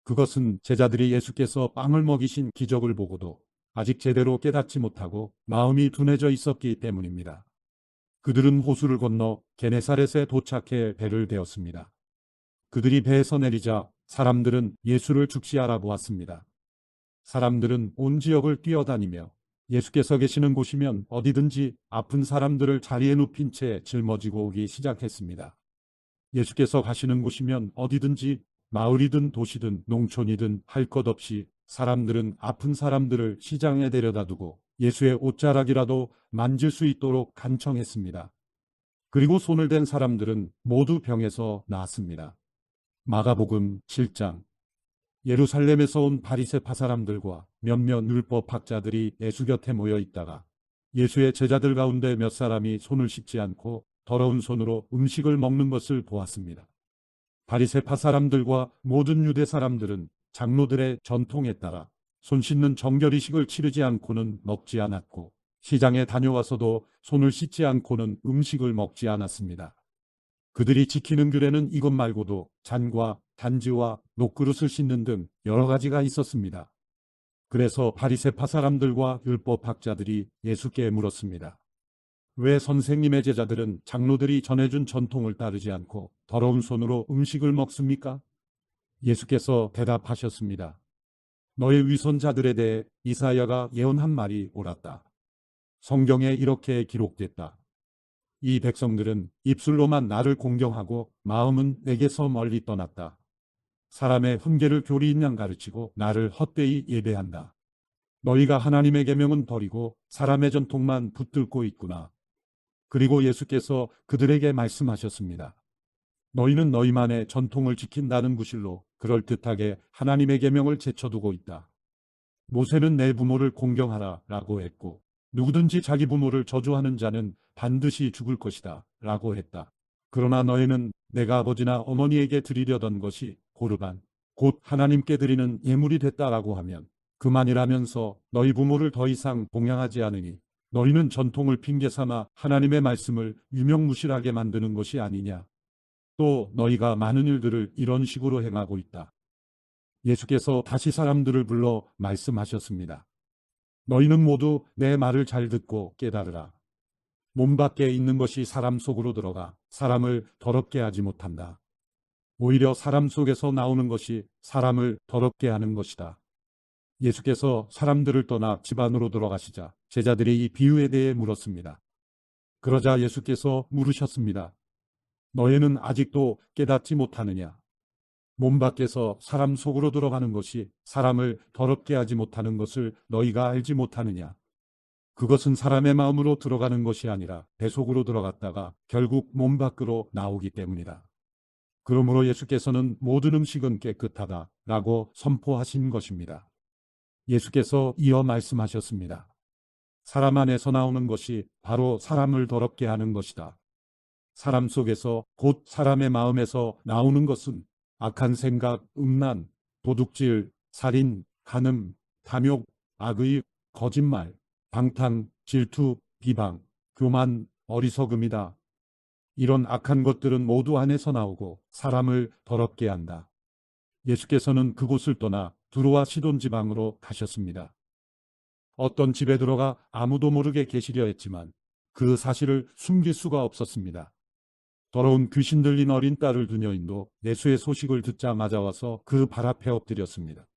그것은 제자들이 예수께서 빵을 먹이신 기적을 보고도 아직 제대로 깨닫지 못하고 마음이 둔해져 있었기 때문입니다. 그들은 호수를 건너 게네사렛에 도착해 배를 대었습니다. 그들이 배에서 내리자 사람들은 예수를 즉시 알아보았습니다. 사람들은 온 지역을 뛰어다니며 예수께서 계시는 곳이면 어디든지 아픈 사람들을 자리에 눕힌 채 짊어지고 오기 시작했습니다. 예수께서 가시는 곳이면 어디든지 마을이든 도시든 농촌이든 할 것 없이 사람들은 아픈 사람들을 시장에 데려다 두고 예수의 옷자락이라도 만질 수 있도록 간청했습니다. 그리고 손을 댄 사람들은 모두 병에서 나았습니다. 마가복음 7장. 예루살렘에서 온 바리새파 사람들과 몇몇 율법학자들이 예수 곁에 모여 있다가 예수의 제자들 가운데 몇 사람이 손을 씻지 않고 더러운 손으로 음식을 먹는 것을 보았습니다. 바리새파 사람들과 모든 유대 사람들은 장로들의 전통에 따라 손 씻는 정결의식을 치르지 않고는 먹지 않았고 시장에 다녀와서도 손을 씻지 않고는 음식을 먹지 않았습니다. 그들이 지키는 규례는 이것 말고도 잔과 단지와 녹그릇을 씻는 등 여러 가지가 있었습니다. 그래서 바리새파 사람들과 율법학자들이 예수께 물었습니다. 왜 선생님의 제자들은 장로들이 전해준 전통을 따르지 않고 더러운 손으로 음식을 먹습니까? 예수께서 대답하셨습니다. 너의 위선자들에 대해 이사야가 예언한 말이 옳았다. 성경에 이렇게 기록됐다. 이 백성들은 입술로만 나를 공경하고 마음은 내게서 멀리 떠났다. 사람의 훈계를 교리인 양 가르치고 나를 헛되이 예배한다. 너희가 하나님의 계명은 버리고 사람의 전통만 붙들고 있구나. 그리고 예수께서 그들에게 말씀하셨습니다. 너희는 너희만의 전통을 지킨다는 구실로 그럴듯하게 하나님의 계명을 제쳐두고 있다. 모세는 내 부모를 공경하라 라고 했고 누구든지 자기 부모를 저주하는 자는 반드시 죽을 것이다 라고 했다. 그러나 너희는 내가 아버지나 어머니에게 드리려던 것이 고르반, 곧 하나님께 드리는 예물이 됐다라고 하면 그만이라면서 너희 부모를 더 이상 봉양하지 않으니 너희는 전통을 핑계삼아 하나님의 말씀을 유명무실하게 만드는 것이 아니냐. 또 너희가 많은 일들을 이런 식으로 행하고 있다. 예수께서 다시 사람들을 불러 말씀하셨습니다. 너희는 모두 내 말을 잘 듣고 깨달으라. 몸 밖에 있는 것이 사람 속으로 들어가 사람을 더럽게 하지 못한다. 오히려 사람 속에서 나오는 것이 사람을 더럽게 하는 것이다. 예수께서 사람들을 떠나 집 안으로 들어가시자 제자들이 이 비유에 대해 물었습니다. 그러자 예수께서 물으셨습니다. 너희는 아직도 깨닫지 못하느냐? 몸 밖에서 사람 속으로 들어가는 것이 사람을 더럽게 하지 못하는 것을 너희가 알지 못하느냐? 그것은 사람의 마음으로 들어가는 것이 아니라 배 속으로 들어갔다가 결국 몸 밖으로 나오기 때문이다. 그러므로 예수께서는 모든 음식은 깨끗하다라고 선포하신 것입니다. 예수께서 이어 말씀하셨습니다. 사람 안에서 나오는 것이 바로 사람을 더럽게 하는 것이다. 사람 속에서 곧 사람의 마음에서 나오는 것은 악한 생각, 음란, 도둑질, 살인, 간음, 탐욕, 악의, 거짓말, 방탕, 질투, 비방, 교만, 어리석음이다. 이런 악한 것들은 모두 안에서 나오고 사람을 더럽게 한다. 예수께서는 그곳을 떠나 두로와 시돈 지방으로 가셨습니다. 어떤 집에 들어가 아무도 모르게 계시려 했지만 그 사실을 숨길 수가 없었습니다. 더러운 귀신 들린 어린 딸을 둔 여인도 예수의 소식을 듣자마자 와서 그 발 앞에 엎드렸습니다.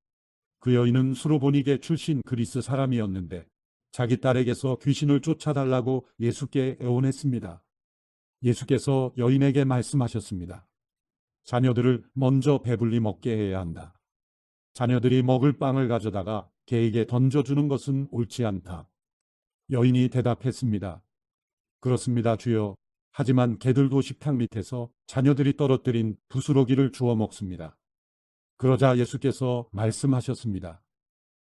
그 여인은 수로보니게 출신 그리스 사람이었는데 자기 딸에게서 귀신을 쫓아달라고 예수께 애원했습니다. 예수께서 여인에게 말씀하셨습니다. 자녀들을 먼저 배불리 먹게 해야 한다. 자녀들이 먹을 빵을 가져다가 개에게 던져주는 것은 옳지 않다. 여인이 대답했습니다. 그렇습니다, 주여. 하지만 개들도 식탁 밑에서 자녀들이 떨어뜨린 부스러기를 주워 먹습니다. 그러자 예수께서 말씀하셨습니다.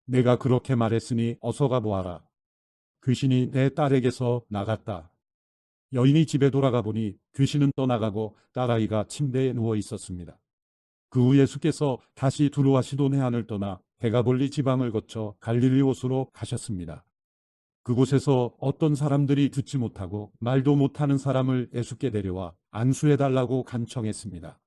내가 그렇게 말했으니 어서 가보아라. 귀신이 내 딸에게서 나갔다. 여인이 집에 돌아가 보니 귀신은 떠나가고 딸아이가 침대에 누워 있었습니다. 그 후 예수께서 다시 두로와 시돈 해안을 떠나 데가볼리 지방을 거쳐 갈릴리 호수로 가셨습니다. 그곳에서 어떤 사람들이 듣지 못하고 말도 못하는 사람을 예수께 데려와 안수해달라고 간청했습니다.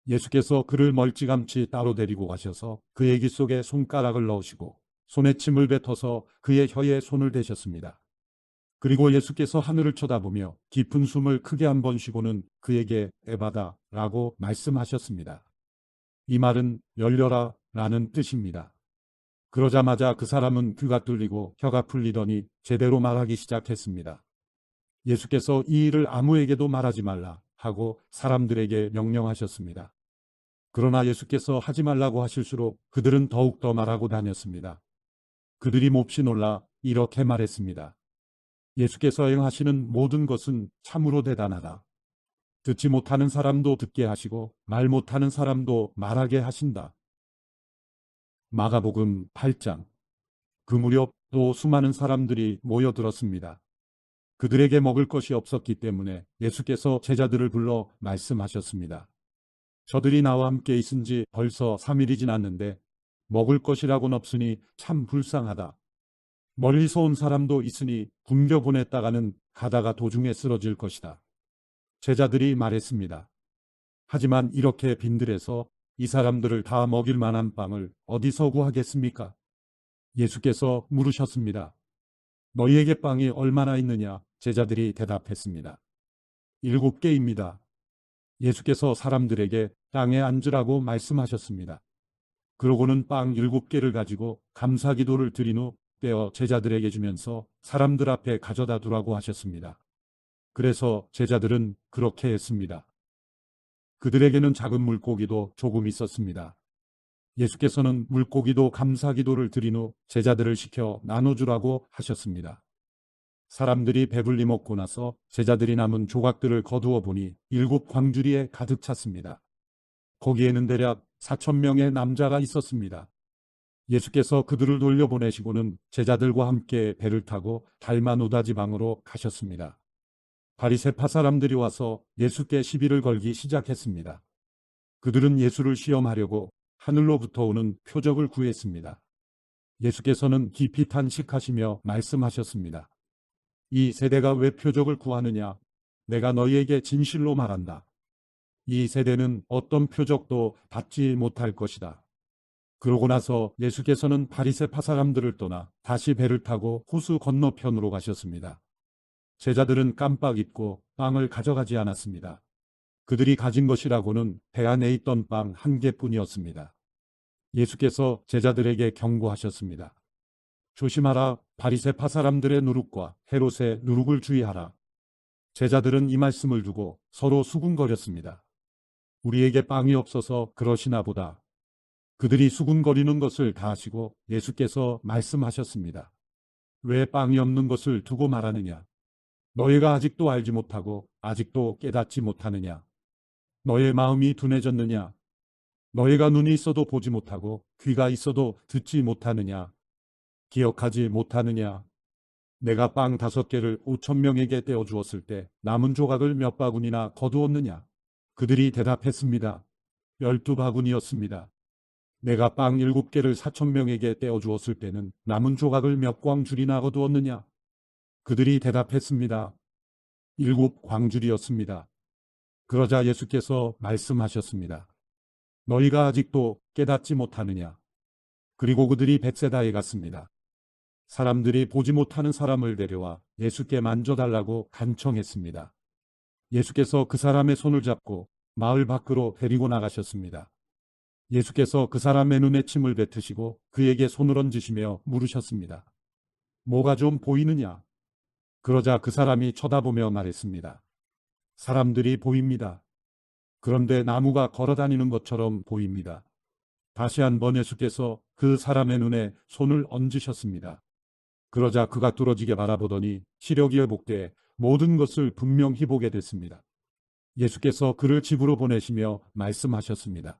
예수께서 그를 멀찌감치 따로 데리고 가셔서 그의 귀 속에 손가락을 넣으시고 손에 침을 뱉어서 그의 혀에 손을 대셨습니다. 그리고 예수께서 하늘을 쳐다보며 깊은 숨을 크게 한 번 쉬고는 그에게 에바다 라고 말씀하셨습니다. 이 말은 열려라 라는 뜻입니다. 그러자마자 그 사람은 귀가 뚫리고 혀가 풀리더니 제대로 말하기 시작했습니다. 예수께서 이 일을 아무에게도 말하지 말라 하고 사람들에게 명령하셨습니다. 그러나 예수께서 하지 말라고 하실수록 그들은 더욱더 말하고 다녔습니다. 그들이 몹시 놀라 이렇게 말했습니다. 예수께서 행하시는 모든 것은 참으로 대단하다. 듣지 못하는 사람도 듣게 하시고 말 못하는 사람도 말하게 하신다. 마가복음 8장. 그 무렵 또 수많은 사람들이 모여들었습니다. 그들에게 먹을 것이 없었기 때문에 예수께서 제자들을 불러 말씀하셨습니다. 저들이 나와 함께 있은 지 벌써 3일이 지났는데 먹을 것이라고는 없으니 참 불쌍하다. 멀리서 온 사람도 있으니 굶겨 보냈다가는 가다가 도중에 쓰러질 것이다. 제자들이 말했습니다. 하지만 이렇게 빈들에서 이 사람들을 다 먹일 만한 빵을 어디서 구하겠습니까? 예수께서 물으셨습니다. 너희에게 빵이 얼마나 있느냐? 제자들이 대답했습니다. 7개입니다. 예수께서 사람들에게 땅에 앉으라고 말씀하셨습니다. 그러고는 빵 7개를 가지고 감사기도를 드린 후 떼어 제자들에게 주면서 사람들 앞에 가져다 두라고 하셨습니다. 그래서 제자들은 그렇게 했습니다. 그들에게는 작은 물고기도 조금 있었습니다. 예수께서는 물고기도 감사기도를 드린 후 제자들을 시켜 나눠주라고 하셨습니다. 사람들이 배불리 먹고 나서 제자들이 남은 조각들을 거두어 보니 7광주리에 가득 찼습니다. 거기에는 대략 4,000명의 남자가 있었습니다. 예수께서 그들을 돌려보내시고는 제자들과 함께 배를 타고 달마누다 지방으로 가셨습니다. 바리새파 사람들이 와서 예수께 시비를 걸기 시작했습니다. 그들은 예수를 시험하려고 하늘로부터 오는 표적을 구했습니다. 예수께서는 깊이 탄식하시며 말씀하셨습니다. 이 세대가 왜 표적을 구하느냐? 내가 너희에게 진실로 말한다. 이 세대는 어떤 표적도 받지 못할 것이다. 그러고 나서 예수께서는 바리새파 사람들을 떠나 다시 배를 타고 호수 건너편으로 가셨습니다. 제자들은 깜빡 잊고 빵을 가져가지 않았습니다. 그들이 가진 것이라고는 배 안에 있던 빵 1개뿐이었습니다. 예수께서 제자들에게 경고하셨습니다. 조심하라. 바리새파 사람들의 누룩과 헤롯의 누룩을 주의하라. 제자들은 이 말씀을 두고 서로 수군거렸습니다. 우리에게 빵이 없어서 그러시나 보다. 그들이 수군거리는 것을 다 아시고 예수께서 말씀하셨습니다. 왜 빵이 없는 것을 두고 말하느냐? 너희가 아직도 알지 못하고 아직도 깨닫지 못하느냐? 너의 마음이 둔해졌느냐? 너희가 눈이 있어도 보지 못하고 귀가 있어도 듣지 못하느냐? 기억하지 못하느냐? 내가 빵 5개를 5,000명에게 떼어 주었을 때 남은 조각을 몇 바구니나 거두었느냐? 그들이 대답했습니다. 12바구니였습니다. 내가 빵 7개를 4,000명에게 떼어 주었을 때는 남은 조각을 몇 광줄이나 거두었느냐? 그들이 대답했습니다. 7광줄이었습니다. 그러자 예수께서 말씀하셨습니다. 너희가 아직도 깨닫지 못하느냐? 그리고 그들이 벳세다에 갔습니다. 사람들이 보지 못하는 사람을 데려와 예수께 만져달라고 간청했습니다. 예수께서 그 사람의 손을 잡고 마을 밖으로 데리고 나가셨습니다. 예수께서 그 사람의 눈에 침을 뱉으시고 그에게 손을 얹으시며 물으셨습니다. 뭐가 좀 보이느냐? 그러자 그 사람이 쳐다보며 말했습니다. 사람들이 보입니다. 그런데 나무가 걸어다니는 것처럼 보입니다. 다시 한번 예수께서 그 사람의 눈에 손을 얹으셨습니다. 그러자 그가 뚫어지게 바라보더니 시력이 회복돼 모든 것을 분명히 보게 됐습니다. 예수께서 그를 집으로 보내시며 말씀하셨습니다.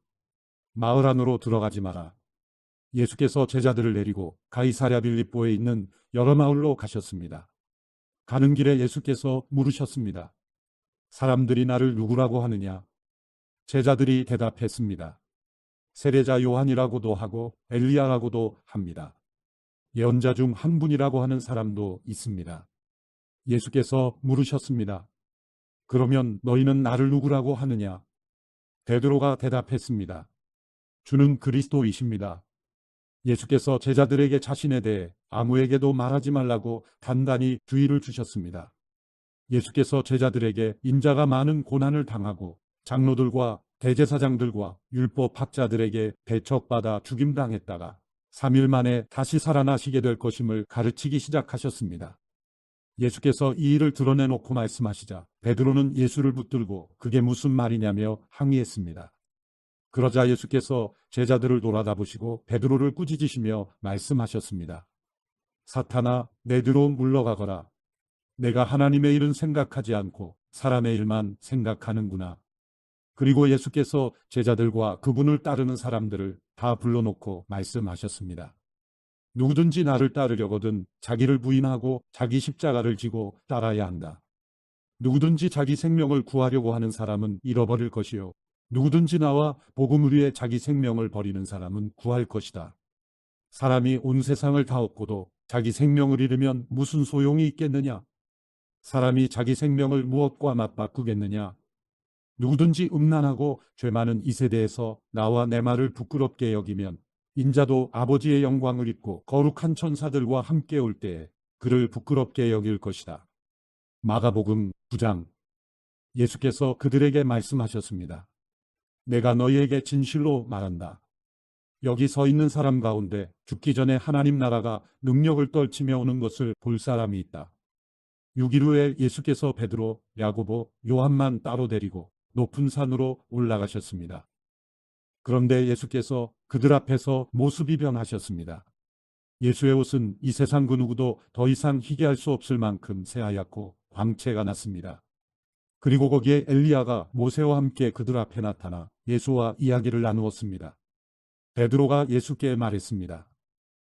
마을 안으로 들어가지 마라. 예수께서 제자들을 내리고 가이사랴 빌립보에 있는 여러 마을로 가셨습니다. 가는 길에 예수께서 물으셨습니다. 사람들이 나를 누구라고 하느냐? 제자들이 대답했습니다. 세례자 요한이라고도 하고 엘리야라고도 합니다. 예언자 중 한 분이라고 하는 사람도 있습니다. 예수께서 물으셨습니다. 그러면 너희는 나를 누구라고 하느냐? 베드로가 대답했습니다. 주는 그리스도이십니다. 예수께서 제자들에게 자신에 대해 아무에게도 말하지 말라고 단단히 주의를 주셨습니다. 예수께서 제자들에게 인자가 많은 고난을 당하고 장로들과 대제사장들과 율법학자들에게 배척받아 죽임당했다가 3일 만에 다시 살아나시게 될 것임을 가르치기 시작하셨습니다. 예수께서 이 일을 드러내놓고 말씀하시자 베드로는 예수를 붙들고 그게 무슨 말이냐며 항의했습니다. 그러자 예수께서 제자들을 돌아다보시고 베드로를 꾸짖으시며 말씀하셨습니다. 사탄아, 내 뒤로 물러가거라. 내가 하나님의 일은 생각하지 않고 사람의 일만 생각하는구나. 그리고 예수께서 제자들과 그분을 따르는 사람들을 다 불러놓고 말씀하셨습니다. 누구든지 나를 따르려거든 자기를 부인하고 자기 십자가를 지고 따라야 한다. 누구든지 자기 생명을 구하려고 하는 사람은 잃어버릴 것이요. 누구든지 나와 복음을 위해 자기 생명을 버리는 사람은 구할 것이다. 사람이 온 세상을 다 얻고도 자기 생명을 잃으면 무슨 소용이 있겠느냐? 사람이 자기 생명을 무엇과 맞바꾸겠느냐? 누구든지 음란하고 죄 많은 이 세대에서 나와 내 말을 부끄럽게 여기면 인자도 아버지의 영광을 입고 거룩한 천사들과 함께 올 때에 그를 부끄럽게 여길 것이다. 마가복음 9장. 예수께서 그들에게 말씀하셨습니다. 내가 너희에게 진실로 말한다. 여기 서 있는 사람 가운데 죽기 전에 하나님 나라가 능력을 떨치며 오는 것을 볼 사람이 있다. 6일 후에 예수께서 베드로, 야고보, 요한만 따로 데리고 높은 산으로 올라가셨습니다. 그런데 예수께서 그들 앞에서 모습이 변하셨습니다. 예수의 옷은 이 세상 그 누구도 더 이상 희게 할 수 없을 만큼 새하얗고 광채가 났습니다. 그리고 거기에 엘리야가 모세와 함께 그들 앞에 나타나 예수와 이야기를 나누었습니다. 베드로가 예수께 말했습니다.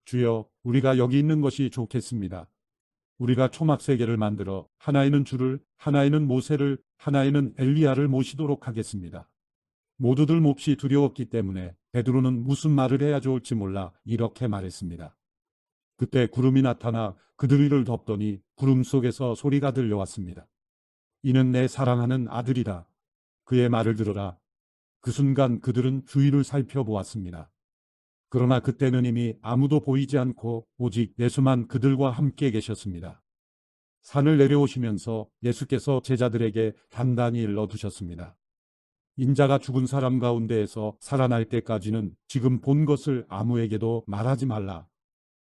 주여, 우리가 여기 있는 것이 좋겠습니다. 우리가 초막 세 개를 만들어 하나에는 주를, 하나에는 모세를, 하나에는 엘리야를 모시도록 하겠습니다. 모두들 몹시 두려웠기 때문에 베드로는 무슨 말을 해야 좋을지 몰라 이렇게 말했습니다. 그때 구름이 나타나 그들 위를 덮더니 구름 속에서 소리가 들려왔습니다. 이는 내 사랑하는 아들이다. 그의 말을 들으라. 그 순간 그들은 주위를 살펴보았습니다. 그러나 그때는 이미 아무도 보이지 않고 오직 예수만 그들과 함께 계셨습니다. 산을 내려오시면서 예수께서 제자들에게 단단히 일러두셨습니다. 인자가 죽은 사람 가운데에서 살아날 때까지는 지금 본 것을 아무에게도 말하지 말라.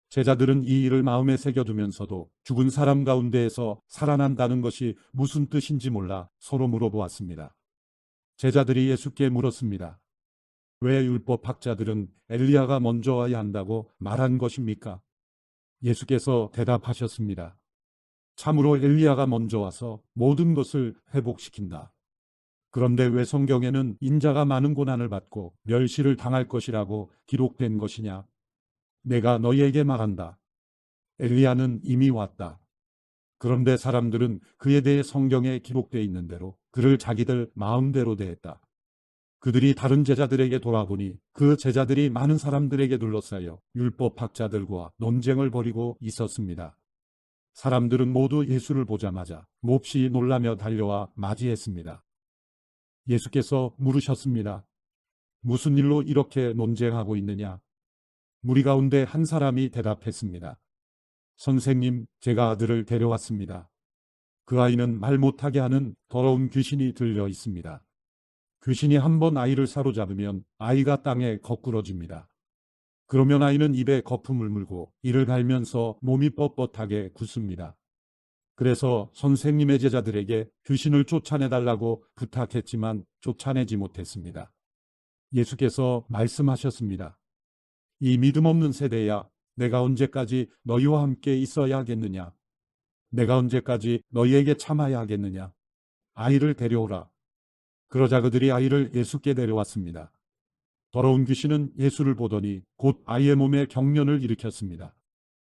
제자들은 이 일을 마음에 새겨두면서도 죽은 사람 가운데에서 살아난다는 것이 무슨 뜻인지 몰라 서로 물어보았습니다. 제자들이 예수께 물었습니다. 왜 율법학자들은 엘리야가 먼저 와야 한다고 말한 것입니까? 예수께서 대답하셨습니다. 참으로 엘리야가 먼저 와서 모든 것을 회복시킨다. 그런데 왜 성경에는 인자가 많은 고난을 받고 멸시를 당할 것이라고 기록된 것이냐? 내가 너희에게 말한다. 엘리야는 이미 왔다. 그런데 사람들은 그에 대해 성경에 기록되어 있는 대로 그를 자기들 마음대로 대했다. 그들이 다른 제자들에게 돌아보니 그 제자들이 많은 사람들에게 둘러싸여 율법학자들과 논쟁을 벌이고 있었습니다. 사람들은 모두 예수를 보자마자 몹시 놀라며 달려와 맞이했습니다. 예수께서 물으셨습니다. 무슨 일로 이렇게 논쟁하고 있느냐? 무리 가운데 한 사람이 대답했습니다. 선생님, 제가 아들을 데려왔습니다. 그 아이는 말 못하게 하는 더러운 귀신이 들려 있습니다. 귀신이 한번 아이를 사로잡으면 아이가 땅에 거꾸러집니다. 그러면 아이는 입에 거품을 물고 이를 갈면서 몸이 뻣뻣하게 굳습니다. 그래서 선생님의 제자들에게 귀신을 쫓아내달라고 부탁했지만 쫓아내지 못했습니다. 예수께서 말씀하셨습니다. 이 믿음 없는 세대야, 내가 언제까지 너희와 함께 있어야 하겠느냐? 내가 언제까지 너희에게 참아야 하겠느냐? 아이를 데려오라. 그러자 그들이 아이를 예수께 데려왔습니다. 더러운 귀신은 예수를 보더니 곧 아이의 몸에 경련을 일으켰습니다.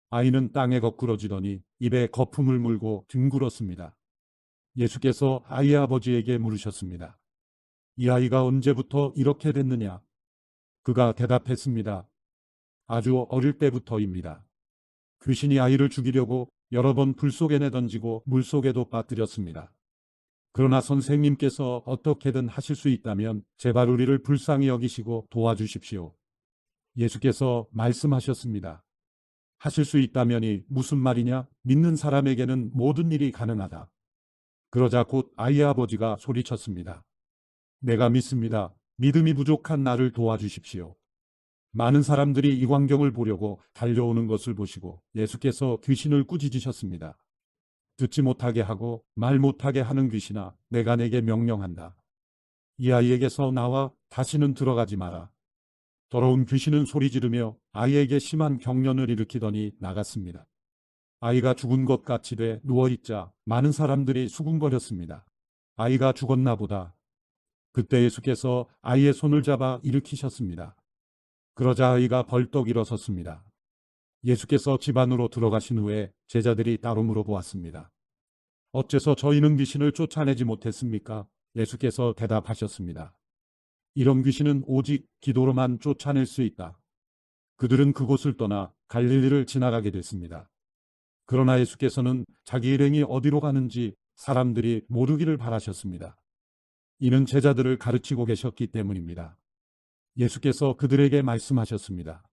아이는 땅에 거꾸러지더니 입에 거품을 물고 뒹굴었습니다. 예수께서 아이의 아버지에게 물으셨습니다. 이 아이가 언제부터 이렇게 됐느냐? 그가 대답했습니다. 아주 어릴 때부터입니다. 귀신이 아이를 죽이려고 여러 번 불 속에 내던지고 물 속에도 빠뜨렸습니다. 그러나 선생님께서 어떻게든 하실 수 있다면 제발 우리를 불쌍히 여기시고 도와주십시오. 예수께서 말씀하셨습니다. 하실 수 있다면이 무슨 말이냐? 믿는 사람에게는 모든 일이 가능하다. 그러자 곧 아이의 아버지가 소리쳤습니다. 내가 믿습니다. 믿음이 부족한 나를 도와주십시오. 많은 사람들이 이 광경을 보려고 달려오는 것을 보시고 예수께서 귀신을 꾸짖으셨습니다. 듣지 못하게 하고 말 못하게 하는 귀신아, 내가 내게 명령한다. 이 아이에게서 나와 다시는 들어가지 마라. 더러운 귀신은 소리 지르며 아이에게 심한 경련을 일으키더니 나갔습니다. 아이가 죽은 것 같이 돼 누워있자 많은 사람들이 수군거렸습니다. 아이가 죽었나 보다. 그때 예수께서 아이의 손을 잡아 일으키셨습니다. 그러자 아이가 벌떡 일어섰습니다. 예수께서 집 안으로 들어가신 후에 제자들이 따로 물어보았습니다. 어째서 저희는 귀신을 쫓아내지 못했습니까? 예수께서 대답하셨습니다. 이런 귀신은 오직 기도로만 쫓아낼 수 있다. 그들은 그곳을 떠나 갈릴리를 지나가게 됐습니다. 그러나 예수께서는 자기 일행이 어디로 가는지 사람들이 모르기를 바라셨습니다. 이는 제자들을 가르치고 계셨기 때문입니다. 예수께서 그들에게 말씀하셨습니다.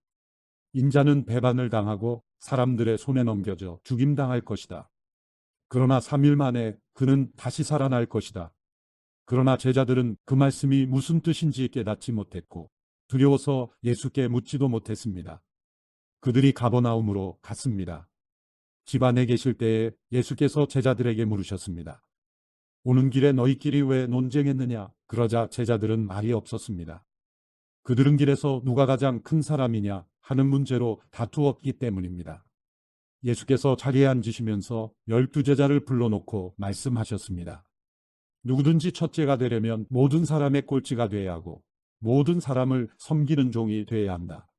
인자는 배반을 당하고 사람들의 손에 넘겨져 죽임당할 것이다. 그러나 3일 만에 그는 다시 살아날 것이다. 그러나 제자들은 그 말씀이 무슨 뜻인지 깨닫지 못했고 두려워서 예수께 묻지도 못했습니다. 그들이 가버나움으로 갔습니다. 집 안에 계실 때에 예수께서 제자들에게 물으셨습니다. 오는 길에 너희끼리 왜 논쟁했느냐? 그러자 제자들은 말이 없었습니다. 그들은 길에서 누가 가장 큰 사람이냐 하는 문제로 다투었기 때문입니다. 예수께서 자리에 앉으시면서 12제자를 불러놓고 말씀하셨습니다. 누구든지 첫째가 되려면 모든 사람의 꼴찌가 되어야 하고 모든 사람을 섬기는 종이 되어야 한다.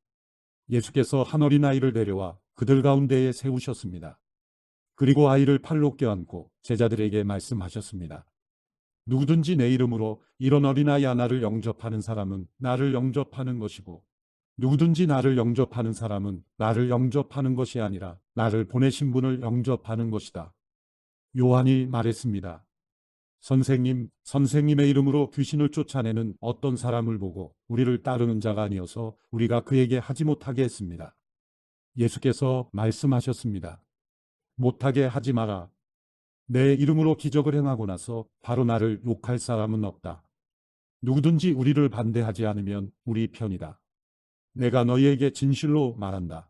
예수께서 한 어린아이를 데려와 그들 가운데에 세우셨습니다. 그리고 아이를 팔로 껴안고 제자들에게 말씀하셨습니다. 누구든지 내 이름으로 이런 어린아이 하나를 영접하는 사람은 나를 영접하는 것이고 누구든지 나를 영접하는 사람은 나를 영접하는 것이 아니라 나를 보내신 분을 영접하는 것이다. 요한이 말했습니다. 선생님의 이름으로 귀신을 쫓아내는 어떤 사람을 보고 우리를 따르는 자가 아니어서 우리가 그에게 하지 못하게 했습니다. 예수께서 말씀하셨습니다. 못하게 하지 마라. 내 이름으로 기적을 행하고 나서 바로 나를 욕할 사람은 없다. 누구든지 우리를 반대하지 않으면 우리 편이다. 내가 너희에게 진실로 말한다.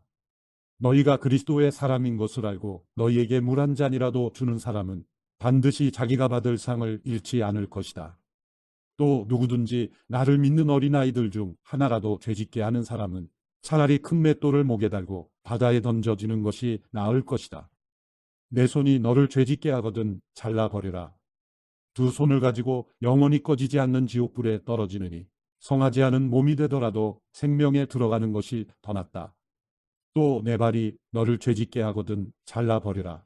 너희가 그리스도의 사람인 것을 알고 너희에게 물 한 잔이라도 주는 사람은 반드시 자기가 받을 상을 잃지 않을 것이다. 또 누구든지 나를 믿는 어린아이들 중 하나라도 죄짓게 하는 사람은 차라리 큰 맷돌을 목에 달고 바다에 던져지는 것이 나을 것이다. 내 손이 너를 죄짓게 하거든 잘라버려라. 두 손을 가지고 영원히 꺼지지 않는 지옥불에 떨어지느니 성하지 않은 몸이 되더라도 생명에 들어가는 것이 더 낫다. 또 내 발이 너를 죄짓게 하거든 잘라버려라.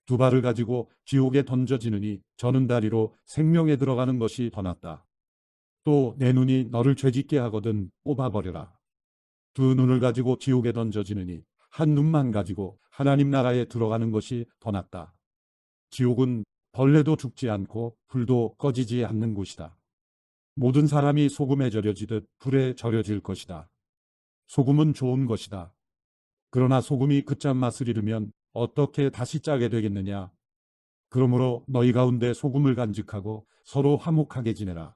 두 발을 가지고 지옥에 던져지느니 저는 다리로 생명에 들어가는 것이 더 낫다. 또 내 눈이 너를 죄짓게 하거든 뽑아버려라. 두 눈을 가지고 지옥에 던져지느니 한 눈만 가지고 하나님 나라에 들어가는 것이 더 낫다. 지옥은 벌레도 죽지 않고 불도 꺼지지 않는 곳이다. 모든 사람이 소금에 절여지듯 불에 절여질 것이다. 소금은 좋은 것이다. 그러나 소금이 그 짠맛을 잃으면 어떻게 다시 짜게 되겠느냐? 그러므로 너희 가운데 소금을 간직하고 서로 화목하게 지내라.